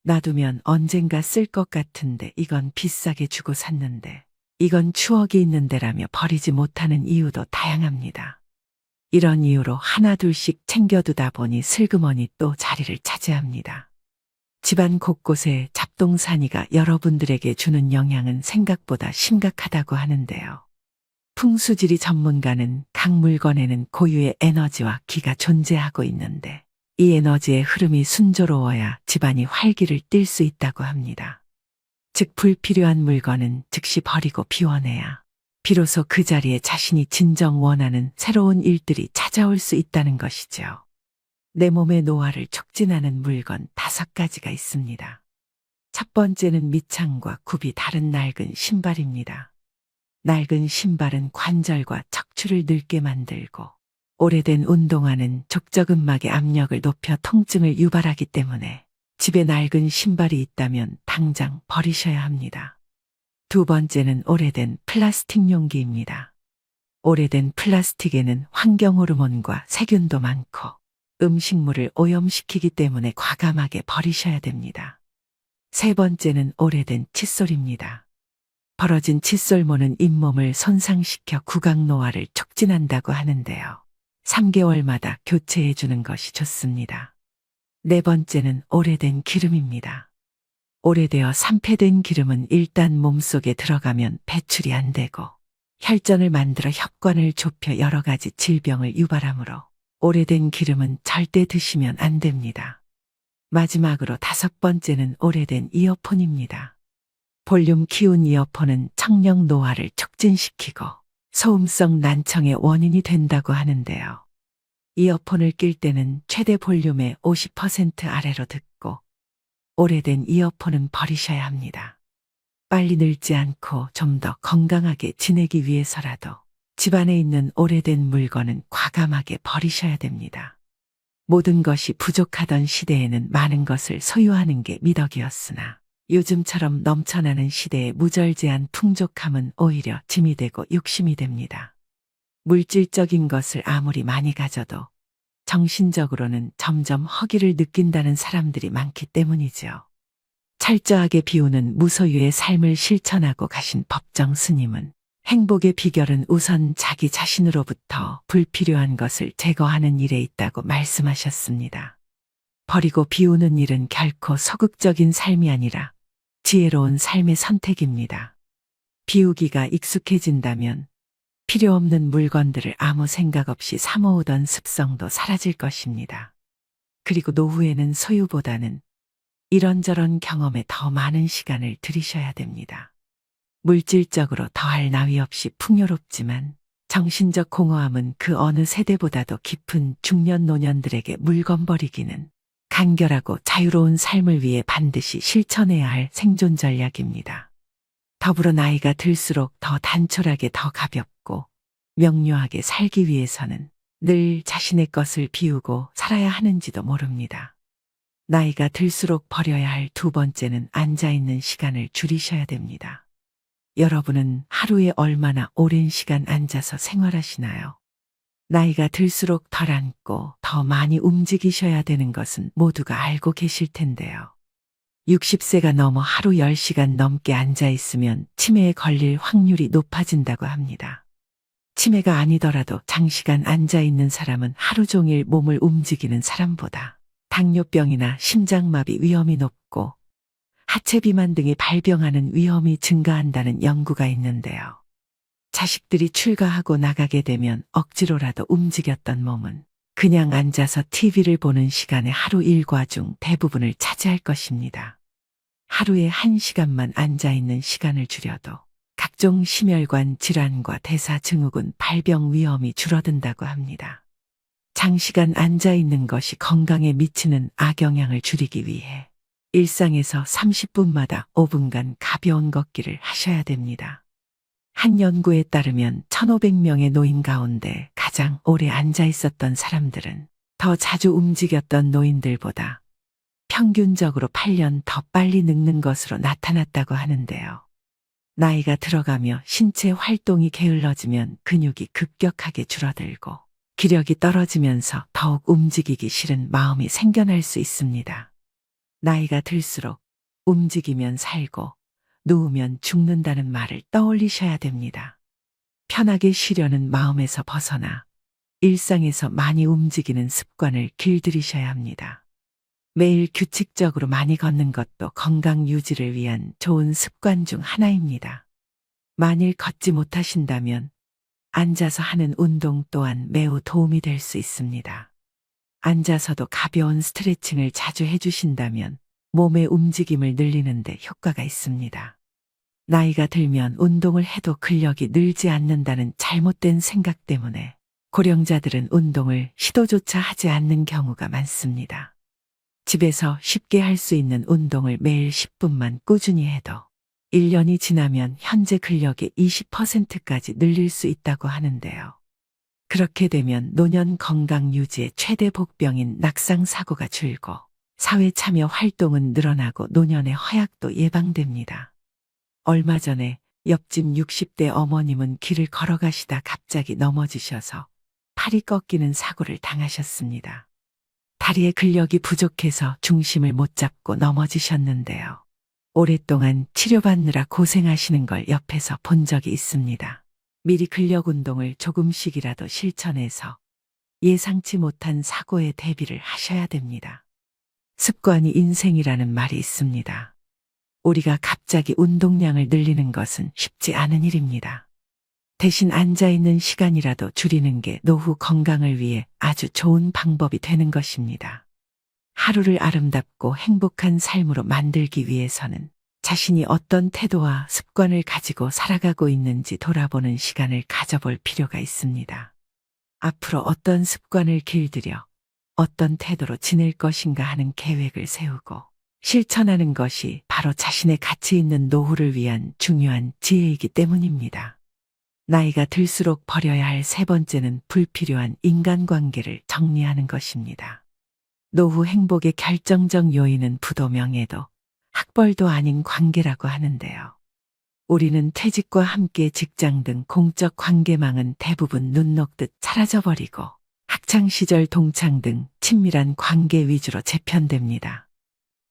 놔두면 언젠가 쓸 것 같은데 이건 비싸게 주고 샀는데 이건 추억이 있는데라며 버리지 못하는 이유도 다양합니다. 이런 이유로 하나둘씩 챙겨두다 보니 슬그머니 또 자리를 차지합니다. 집안 곳곳에 잡동사니가 여러분들에게 주는 영향은 생각보다 심각하다고 하는데요. 풍수지리 전문가는 각 물건에는 고유의 에너지와 기가 존재하고 있는데 이 에너지의 흐름이 순조로워야 집안이 활기를 띨 수 있다고 합니다. 즉 불필요한 물건은 즉시 버리고 비워내야 비로소 그 자리에 자신이 진정 원하는 새로운 일들이 찾아올 수 있다는 것이죠. 내 몸의 노화를 촉진하는 물건 5가지가 있습니다. 첫 번째는 밑창과 굽이 다른 낡은 신발입니다. 낡은 신발은 관절과 척추를 늙게 만들고 오래된 운동화는 족저근막의 압력을 높여 통증을 유발하기 때문에 집에 낡은 신발이 있다면 당장 버리셔야 합니다. 두 번째는 오래된 플라스틱 용기입니다. 오래된 플라스틱에는 환경호르몬과 세균도 많고 음식물을 오염시키기 때문에 과감하게 버리셔야 됩니다. 세 번째는 오래된 칫솔입니다. 벌어진 칫솔모는 잇몸을 손상시켜 구강노화를 촉진한다고 하는데요. 3개월마다 교체해 주는 것이 좋습니다. 네 번째는 오래된 기름입니다. 오래되어 산패된 기름은 일단 몸속에 들어가면 배출이 안 되고 혈전을 만들어 혈관을 좁혀 여러 가지 질병을 유발하므로 오래된 기름은 절대 드시면 안 됩니다. 마지막으로 5번째는 오래된 이어폰입니다. 볼륨 키운 이어폰은 청력 노화를 촉진시키고 소음성 난청의 원인이 된다고 하는데요. 이어폰을 낄 때는 최대 볼륨의 50% 아래로 듣고 오래된 이어폰은 버리셔야 합니다. 빨리 늙지 않고 좀 더 건강하게 지내기 위해서라도 집안에 있는 오래된 물건은 과감하게 버리셔야 됩니다. 모든 것이 부족하던 시대에는 많은 것을 소유하는 게 미덕이었으나 요즘처럼 넘쳐나는 시대의 무절제한 풍족함은 오히려 짐이 되고 욕심이 됩니다. 물질적인 것을 아무리 많이 가져도 정신적으로는 점점 허기를 느낀다는 사람들이 많기 때문이죠. 철저하게 비우는 무소유의 삶을 실천하고 가신 법정 스님은 행복의 비결은 우선 자기 자신으로부터 불필요한 것을 제거하는 일에 있다고 말씀하셨습니다. 버리고 비우는 일은 결코 소극적인 삶이 아니라 지혜로운 삶의 선택입니다. 비우기가 익숙해진다면 필요 없는 물건들을 아무 생각 없이 사모으던 습성도 사라질 것입니다. 그리고 노후에는 소유보다는 이런저런 경험에 더 많은 시간을 들이셔야 됩니다. 물질적으로 더할 나위 없이 풍요롭지만 정신적 공허함은 그 어느 세대보다도 깊은 중년 노년들에게 물건 버리기는 간결하고 자유로운 삶을 위해 반드시 실천해야 할 생존 전략입니다. 더불어 나이가 들수록 더 단촐하게 더 가볍고 명료하게 살기 위해서는 늘 자신의 것을 비우고 살아야 하는지도 모릅니다. 나이가 들수록 버려야 할 두 번째는 앉아있는 시간을 줄이셔야 됩니다. 여러분은 하루에 얼마나 오랜 시간 앉아서 생활하시나요? 나이가 들수록 덜 앉고 더 많이 움직이셔야 되는 것은 모두가 알고 계실 텐데요. 60세가 넘어 하루 10시간 넘게 앉아 있으면 치매에 걸릴 확률이 높아진다고 합니다. 치매가 아니더라도 장시간 앉아 있는 사람은 하루 종일 몸을 움직이는 사람보다 당뇨병이나 심장마비 위험이 높고 하체 비만 등의 발병하는 위험이 증가한다는 연구가 있는데요. 자식들이 출가하고 나가게 되면 억지로라도 움직였던 몸은 그냥 앉아서 TV를 보는 시간의 하루 일과 중 대부분을 차지할 것입니다. 하루에 1시간만 앉아있는 시간을 줄여도 각종 심혈관 질환과 대사증후군 발병 위험이 줄어든다고 합니다. 장시간 앉아있는 것이 건강에 미치는 악영향을 줄이기 위해 일상에서 30분마다 5분간 가벼운 걷기를 하셔야 됩니다. 한 연구에 따르면 1,500명의 노인 가운데 가장 오래 앉아 있었던 사람들은 더 자주 움직였던 노인들보다 평균적으로 8년 더 빨리 늙는 것으로 나타났다고 하는데요. 나이가 들어가며 신체 활동이 게을러지면 근육이 급격하게 줄어들고 기력이 떨어지면서 더욱 움직이기 싫은 마음이 생겨날 수 있습니다. 나이가 들수록 움직이면 살고 누우면 죽는다는 말을 떠올리셔야 됩니다. 편하게 쉬려는 마음에서 벗어나 일상에서 많이 움직이는 습관을 길들이셔야 합니다. 매일 규칙적으로 많이 걷는 것도 건강 유지를 위한 좋은 습관 중 하나입니다. 만일 걷지 못하신다면 앉아서 하는 운동 또한 매우 도움이 될 수 있습니다. 앉아서도 가벼운 스트레칭을 자주 해주신다면 몸의 움직임을 늘리는 데 효과가 있습니다. 나이가 들면 운동을 해도 근력이 늘지 않는다는 잘못된 생각 때문에 고령자들은 운동을 시도조차 하지 않는 경우가 많습니다. 집에서 쉽게 할 수 있는 운동을 매일 10분만 꾸준히 해도 1년이 지나면 현재 근력의 20%까지 늘릴 수 있다고 하는데요. 그렇게 되면 노년 건강 유지의 최대 복병인 낙상 사고가 줄고 사회 참여 활동은 늘어나고 노년의 허약도 예방됩니다. 얼마 전에 옆집 60대 어머님은 길을 걸어가시다 갑자기 넘어지셔서 팔이 꺾이는 사고를 당하셨습니다. 다리에 근력이 부족해서 중심을 못 잡고 넘어지셨는데요. 오랫동안 치료받느라 고생하시는 걸 옆에서 본 적이 있습니다. 미리 근력 운동을 조금씩이라도 실천해서 예상치 못한 사고에 대비를 하셔야 됩니다. 습관이 인생이라는 말이 있습니다. 우리가 갑자기 운동량을 늘리는 것은 쉽지 않은 일입니다. 대신 앉아있는 시간이라도 줄이는 게 노후 건강을 위해 아주 좋은 방법이 되는 것입니다. 하루를 아름답고 행복한 삶으로 만들기 위해서는 자신이 어떤 태도와 습관을 가지고 살아가고 있는지 돌아보는 시간을 가져볼 필요가 있습니다. 앞으로 어떤 습관을 길들여 어떤 태도로 지낼 것인가 하는 계획을 세우고 실천하는 것이 바로 자신의 가치 있는 노후를 위한 중요한 지혜이기 때문입니다. 나이가 들수록 버려야 할 세 번째는 불필요한 인간관계를 정리하는 것입니다. 노후 행복의 결정적 요인은 부도 명예도 학벌도 아닌 관계라고 하는데요. 우리는 퇴직과 함께 직장 등 공적 관계망은 대부분 눈 녹듯 사라져버리고 학창시절 동창 등 친밀한 관계 위주로 재편됩니다.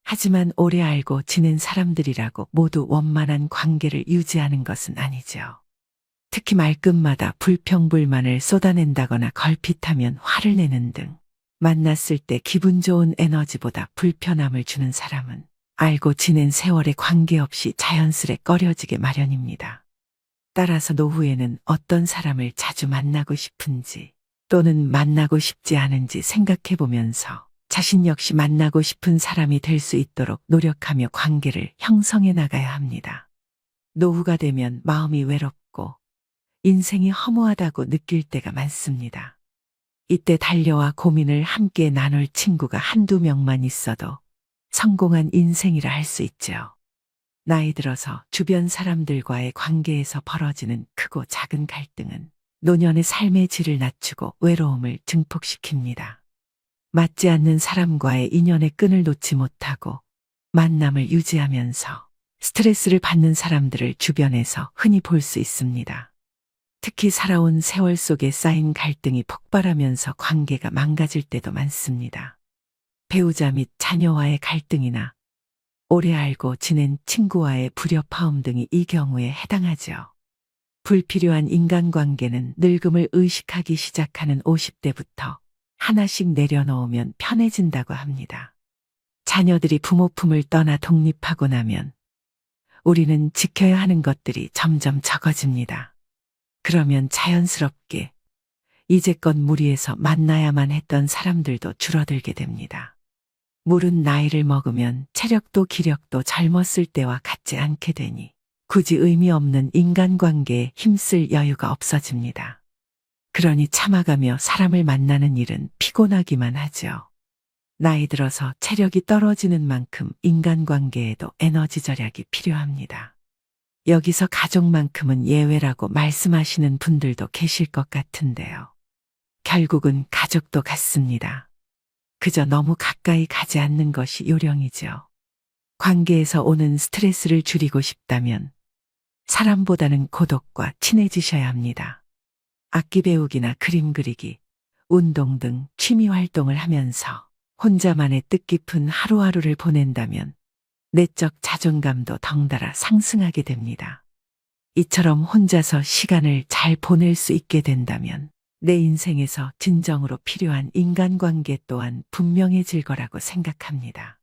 하지만 오래 알고 지낸 사람들이라고 모두 원만한 관계를 유지하는 것은 아니죠. 특히 말끝마다 불평불만을 쏟아낸다거나 걸핏하면 화를 내는 등 만났을 때 기분 좋은 에너지보다 불편함을 주는 사람은 알고 지낸 세월에 관계없이 자연스레 꺼려지게 마련입니다. 따라서 노후에는 어떤 사람을 자주 만나고 싶은지 또는 만나고 싶지 않은지 생각해 보면서 자신 역시 만나고 싶은 사람이 될 수 있도록 노력하며 관계를 형성해 나가야 합니다. 노후가 되면 마음이 외롭고 인생이 허무하다고 느낄 때가 많습니다. 이때 달려와 고민을 함께 나눌 친구가 한두 명만 있어도 성공한 인생이라 할 수 있죠. 나이 들어서 주변 사람들과의 관계에서 벌어지는 크고 작은 갈등은 노년의 삶의 질을 낮추고 외로움을 증폭시킵니다. 맞지 않는 사람과의 인연의 끈을 놓지 못하고 만남을 유지하면서 스트레스를 받는 사람들을 주변에서 흔히 볼 수 있습니다. 특히 살아온 세월 속에 쌓인 갈등이 폭발하면서 관계가 망가질 때도 많습니다. 배우자 및 자녀와의 갈등이나 오래 알고 지낸 친구와의 불협화음 등이 이 경우에 해당하죠. 불필요한 인간관계는 늙음을 의식하기 시작하는 50대부터 하나씩 내려놓으면 편해진다고 합니다. 자녀들이 부모 품을 떠나 독립하고 나면 우리는 지켜야 하는 것들이 점점 적어집니다. 그러면 자연스럽게 이제껏 무리해서 만나야만 했던 사람들도 줄어들게 됩니다. 물은 나이를 먹으면 체력도 기력도 젊었을 때와 같지 않게 되니 굳이 의미 없는 인간관계에 힘쓸 여유가 없어집니다. 그러니 참아가며 사람을 만나는 일은 피곤하기만 하죠. 나이 들어서 체력이 떨어지는 만큼 인간관계에도 에너지 절약이 필요합니다. 여기서 가족만큼은 예외라고 말씀하시는 분들도 계실 것 같은데요. 결국은 가족도 같습니다. 그저 너무 가까이 가지 않는 것이 요령이죠. 관계에서 오는 스트레스를 줄이고 싶다면 사람보다는 고독과 친해지셔야 합니다. 악기 배우기나 그림 그리기, 운동 등 취미 활동을 하면서 혼자만의 뜻깊은 하루하루를 보낸다면 내적 자존감도 덩달아 상승하게 됩니다. 이처럼 혼자서 시간을 잘 보낼 수 있게 된다면 내 인생에서 진정으로 필요한 인간관계 또한 분명해질 거라고 생각합니다.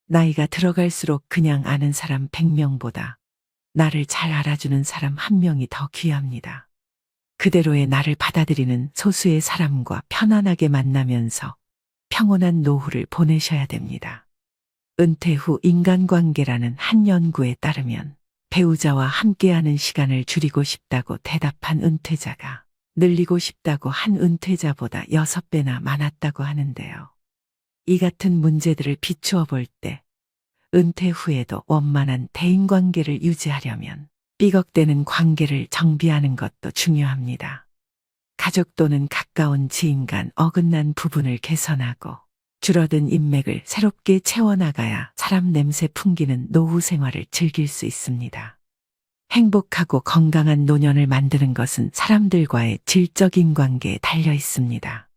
나이가 들어갈수록 그냥 아는 사람 100명보다 나를 잘 알아주는 사람 1명이 더 귀합니다. 그대로의 나를 받아들이는 소수의 사람과 편안하게 만나면서 평온한 노후를 보내셔야 됩니다. 은퇴 후 인간관계라는 한 연구에 따르면 배우자와 함께하는 시간을 줄이고 싶다고 대답한 은퇴자가 늘리고 싶다고 한 은퇴자보다 6배나 많았다고 하는데요. 이 같은 문제들을 비추어 볼 때 은퇴 후에도 원만한 대인관계를 유지하려면 삐걱대는 관계를 정비하는 것도 중요합니다. 가족 또는 가까운 지인 간 어긋난 부분을 개선하고 줄어든 인맥을 새롭게 채워나가야 사람 냄새 풍기는 노후 생활을 즐길 수 있습니다. 행복하고 건강한 노년을 만드는 것은 사람들과의 질적인 관계에 달려 있습니다.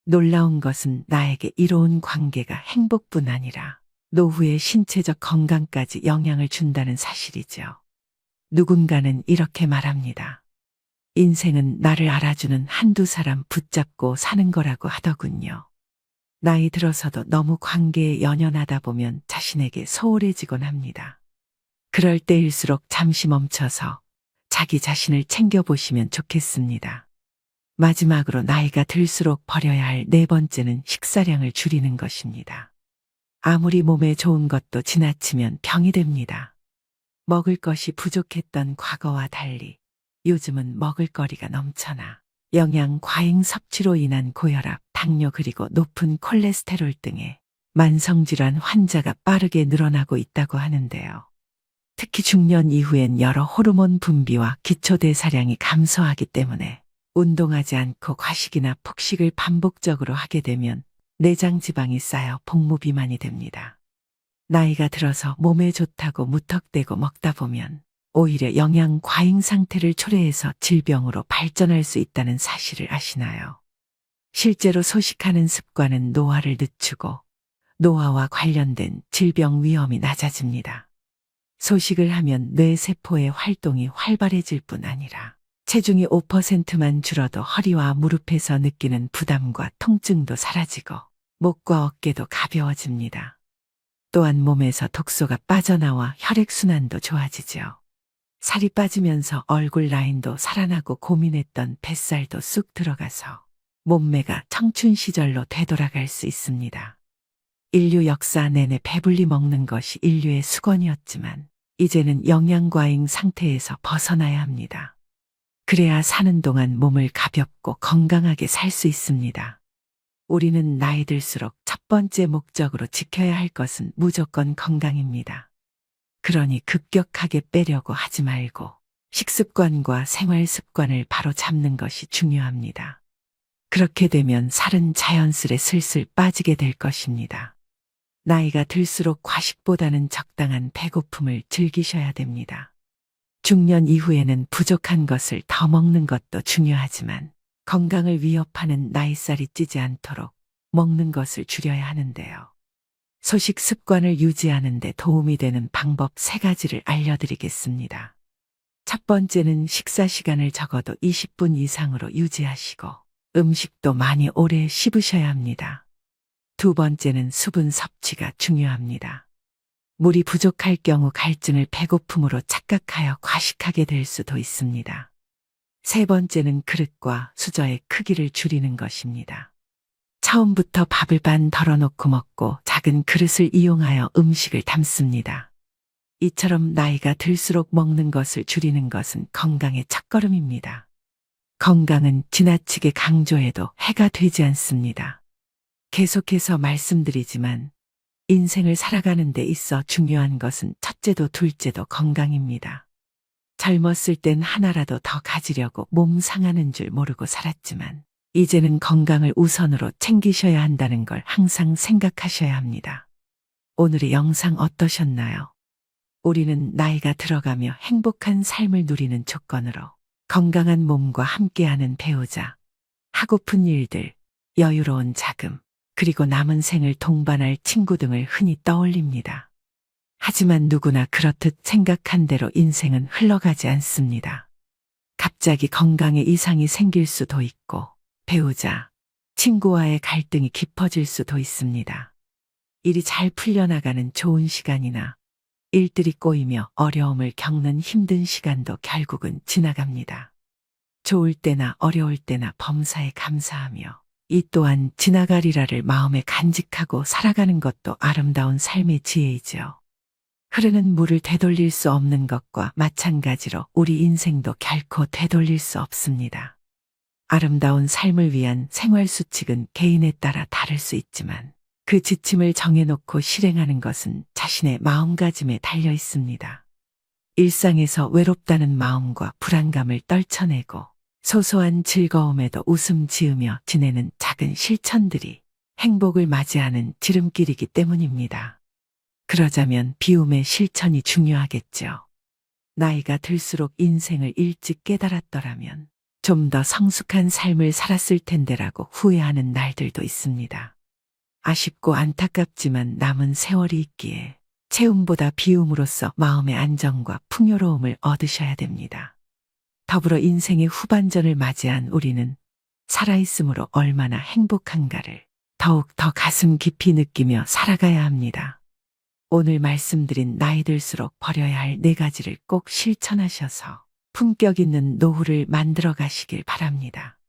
놀라운 것은 나에게 이로운 관계가 행복뿐 아니라 노후의 신체적 건강까지 영향을 준다는 사실이죠. 누군가는 이렇게 말합니다. 인생은 나를 알아주는 한두 사람 붙잡고 사는 거라고 하더군요. 나이 들어서도 너무 관계에 연연하다 보면 자신에게 소홀해지곤 합니다. 그럴 때일수록 잠시 멈춰서 자기 자신을 챙겨보시면 좋겠습니다. 마지막으로 나이가 들수록 버려야 할 4번째는 식사량을 줄이는 것입니다. 아무리 몸에 좋은 것도 지나치면 병이 됩니다. 먹을 것이 부족했던 과거와 달리 요즘은 먹을거리가 넘쳐나 영양 과잉 섭취로 인한 고혈압, 당뇨 그리고 높은 콜레스테롤 등의 만성질환 환자가 빠르게 늘어나고 있다고 하는데요. 특히 중년 이후엔 여러 호르몬 분비와 기초대사량이 감소하기 때문에 운동하지 않고 과식이나 폭식을 반복적으로 하게 되면 내장 지방이 쌓여 복무 비만이 됩니다. 나이가 들어서 몸에 좋다고 무턱대고 먹다 보면 오히려 영양 과잉 상태를 초래해서 질병으로 발전할 수 있다는 사실을 아시나요? 실제로 소식하는 습관은 노화를 늦추고 노화와 관련된 질병 위험이 낮아집니다. 소식을 하면 뇌 세포의 활동이 활발해질 뿐 아니라 체중이 5%만 줄어도 허리와 무릎에서 느끼는 부담과 통증도 사라지고 목과 어깨도 가벼워집니다. 또한 몸에서 독소가 빠져나와 혈액순환도 좋아지죠. 살이 빠지면서 얼굴 라인도 살아나고 고민했던 뱃살도 쑥 들어가서 몸매가 청춘 시절로 되돌아갈 수 있습니다. 인류 역사 내내 배불리 먹는 것이 인류의 수건이었지만 이제는 영양과잉 상태에서 벗어나야 합니다. 그래야 사는 동안 몸을 가볍고 건강하게 살 수 있습니다. 우리는 나이 들수록 첫 번째 목적으로 지켜야 할 것은 무조건 건강입니다. 그러니 급격하게 빼려고 하지 말고 식습관과 생활 습관을 바로 잡는 것이 중요합니다. 그렇게 되면 살은 자연스레 슬슬 빠지게 될 것입니다. 나이가 들수록 과식보다는 적당한 배고픔을 즐기셔야 됩니다. 중년 이후에는 부족한 것을 더 먹는 것도 중요하지만 건강을 위협하는 나이살이 찌지 않도록 먹는 것을 줄여야 하는데요. 소식 습관을 유지하는 데 도움이 되는 방법 3가지를 알려드리겠습니다. 첫 번째는 식사 시간을 적어도 20분 이상으로 유지하시고 음식도 많이 오래 씹으셔야 합니다. 두 번째는 수분 섭취가 중요합니다. 물이 부족할 경우 갈증을 배고픔으로 착각하여 과식하게 될 수도 있습니다. 세 번째는 그릇과 수저의 크기를 줄이는 것입니다. 처음부터 밥을 반 덜어놓고 먹고 작은 그릇을 이용하여 음식을 담습니다. 이처럼 나이가 들수록 먹는 것을 줄이는 것은 건강의 첫걸음입니다. 건강은 지나치게 강조해도 해가 되지 않습니다. 계속해서 말씀드리지만 인생을 살아가는 데 있어 중요한 것은 첫째도 둘째도 건강입니다. 젊었을 땐 하나라도 더 가지려고 몸 상하는 줄 모르고 살았지만 이제는 건강을 우선으로 챙기셔야 한다는 걸 항상 생각하셔야 합니다. 오늘의 영상 어떠셨나요? 우리는 나이가 들어가며 행복한 삶을 누리는 조건으로 건강한 몸과 함께하는 배우자, 하고픈 일들, 여유로운 자금, 그리고 남은 생을 동반할 친구 등을 흔히 떠올립니다. 하지만 누구나 그렇듯 생각한 대로 인생은 흘러가지 않습니다. 갑자기 건강에 이상이 생길 수도 있고, 배우자, 친구와의 갈등이 깊어질 수도 있습니다. 일이 잘 풀려나가는 좋은 시간이나 일들이 꼬이며 어려움을 겪는 힘든 시간도 결국은 지나갑니다. 좋을 때나 어려울 때나 범사에 감사하며 이 또한 지나가리라를 마음에 간직하고 살아가는 것도 아름다운 삶의 지혜이죠. 흐르는 물을 되돌릴 수 없는 것과 마찬가지로 우리 인생도 결코 되돌릴 수 없습니다. 아름다운 삶을 위한 생활 수칙은 개인에 따라 다를 수 있지만 그 지침을 정해놓고 실행하는 것은 자신의 마음가짐에 달려 있습니다. 일상에서 외롭다는 마음과 불안감을 떨쳐내고 소소한 즐거움에도 웃음 지으며 지내는 작은 실천들이 행복을 맞이하는 지름길이기 때문입니다. 그러자면 비움의 실천이 중요하겠죠. 나이가 들수록 인생을 일찍 깨달았더라면 좀 더 성숙한 삶을 살았을 텐데라고 후회하는 날들도 있습니다. 아쉽고 안타깝지만 남은 세월이 있기에 채움보다 비움으로써 마음의 안정과 풍요로움을 얻으셔야 됩니다. 더불어 인생의 후반전을 맞이한 우리는 살아있음으로 얼마나 행복한가를 더욱 더 가슴 깊이 느끼며 살아가야 합니다. 오늘 말씀드린 나이 들수록 버려야 할 4가지를 꼭 실천하셔서 품격 있는 노후를 만들어 가시길 바랍니다.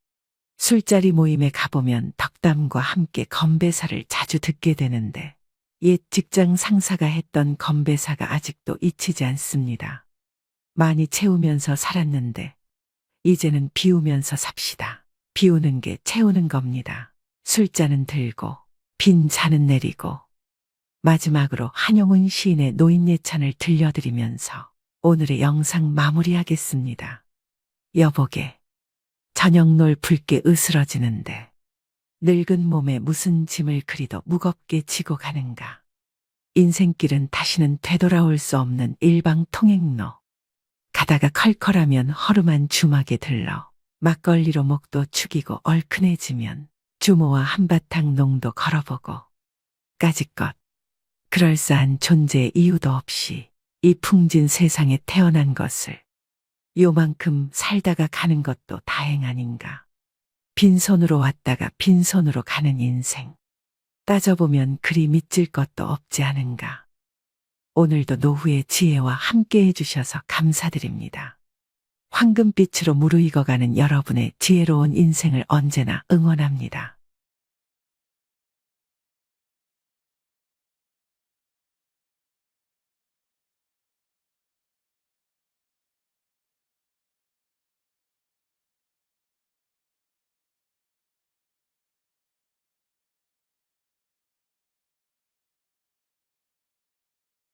술자리 모임에 가보면 덕담과 함께 건배사를 자주 듣게 되는데 옛 직장 상사가 했던 건배사가 아직도 잊히지 않습니다. 많이 채우면서 살았는데 이제는 비우면서 삽시다. 비우는 게 채우는 겁니다. 술잔은 들고 빈 잔은 내리고. 마지막으로 한용운 시인의 노인예찬을 들려드리면서 오늘의 영상 마무리하겠습니다. 여보게 저녁놀 붉게 으스러지는데 늙은 몸에 무슨 짐을 그리도 무겁게 지고 가는가. 인생길은 다시는 되돌아올 수 없는 일방통행로. 가다가 컬컬하면 허름한 주막에 들러 막걸리로 목도 축이고 얼큰해지면 주모와 한바탕 농도 걸어보고 까짓것 그럴싸한 존재의 이유도 없이 이 풍진 세상에 태어난 것을 요만큼 살다가 가는 것도 다행 아닌가. 빈손으로 왔다가 빈손으로 가는 인생. 따져보면 그리 믿질 것도 없지 않은가. 오늘도 노후의 지혜와 함께 해주셔서 감사드립니다. 황금빛으로 무르익어가는 여러분의 지혜로운 인생을 언제나 응원합니다.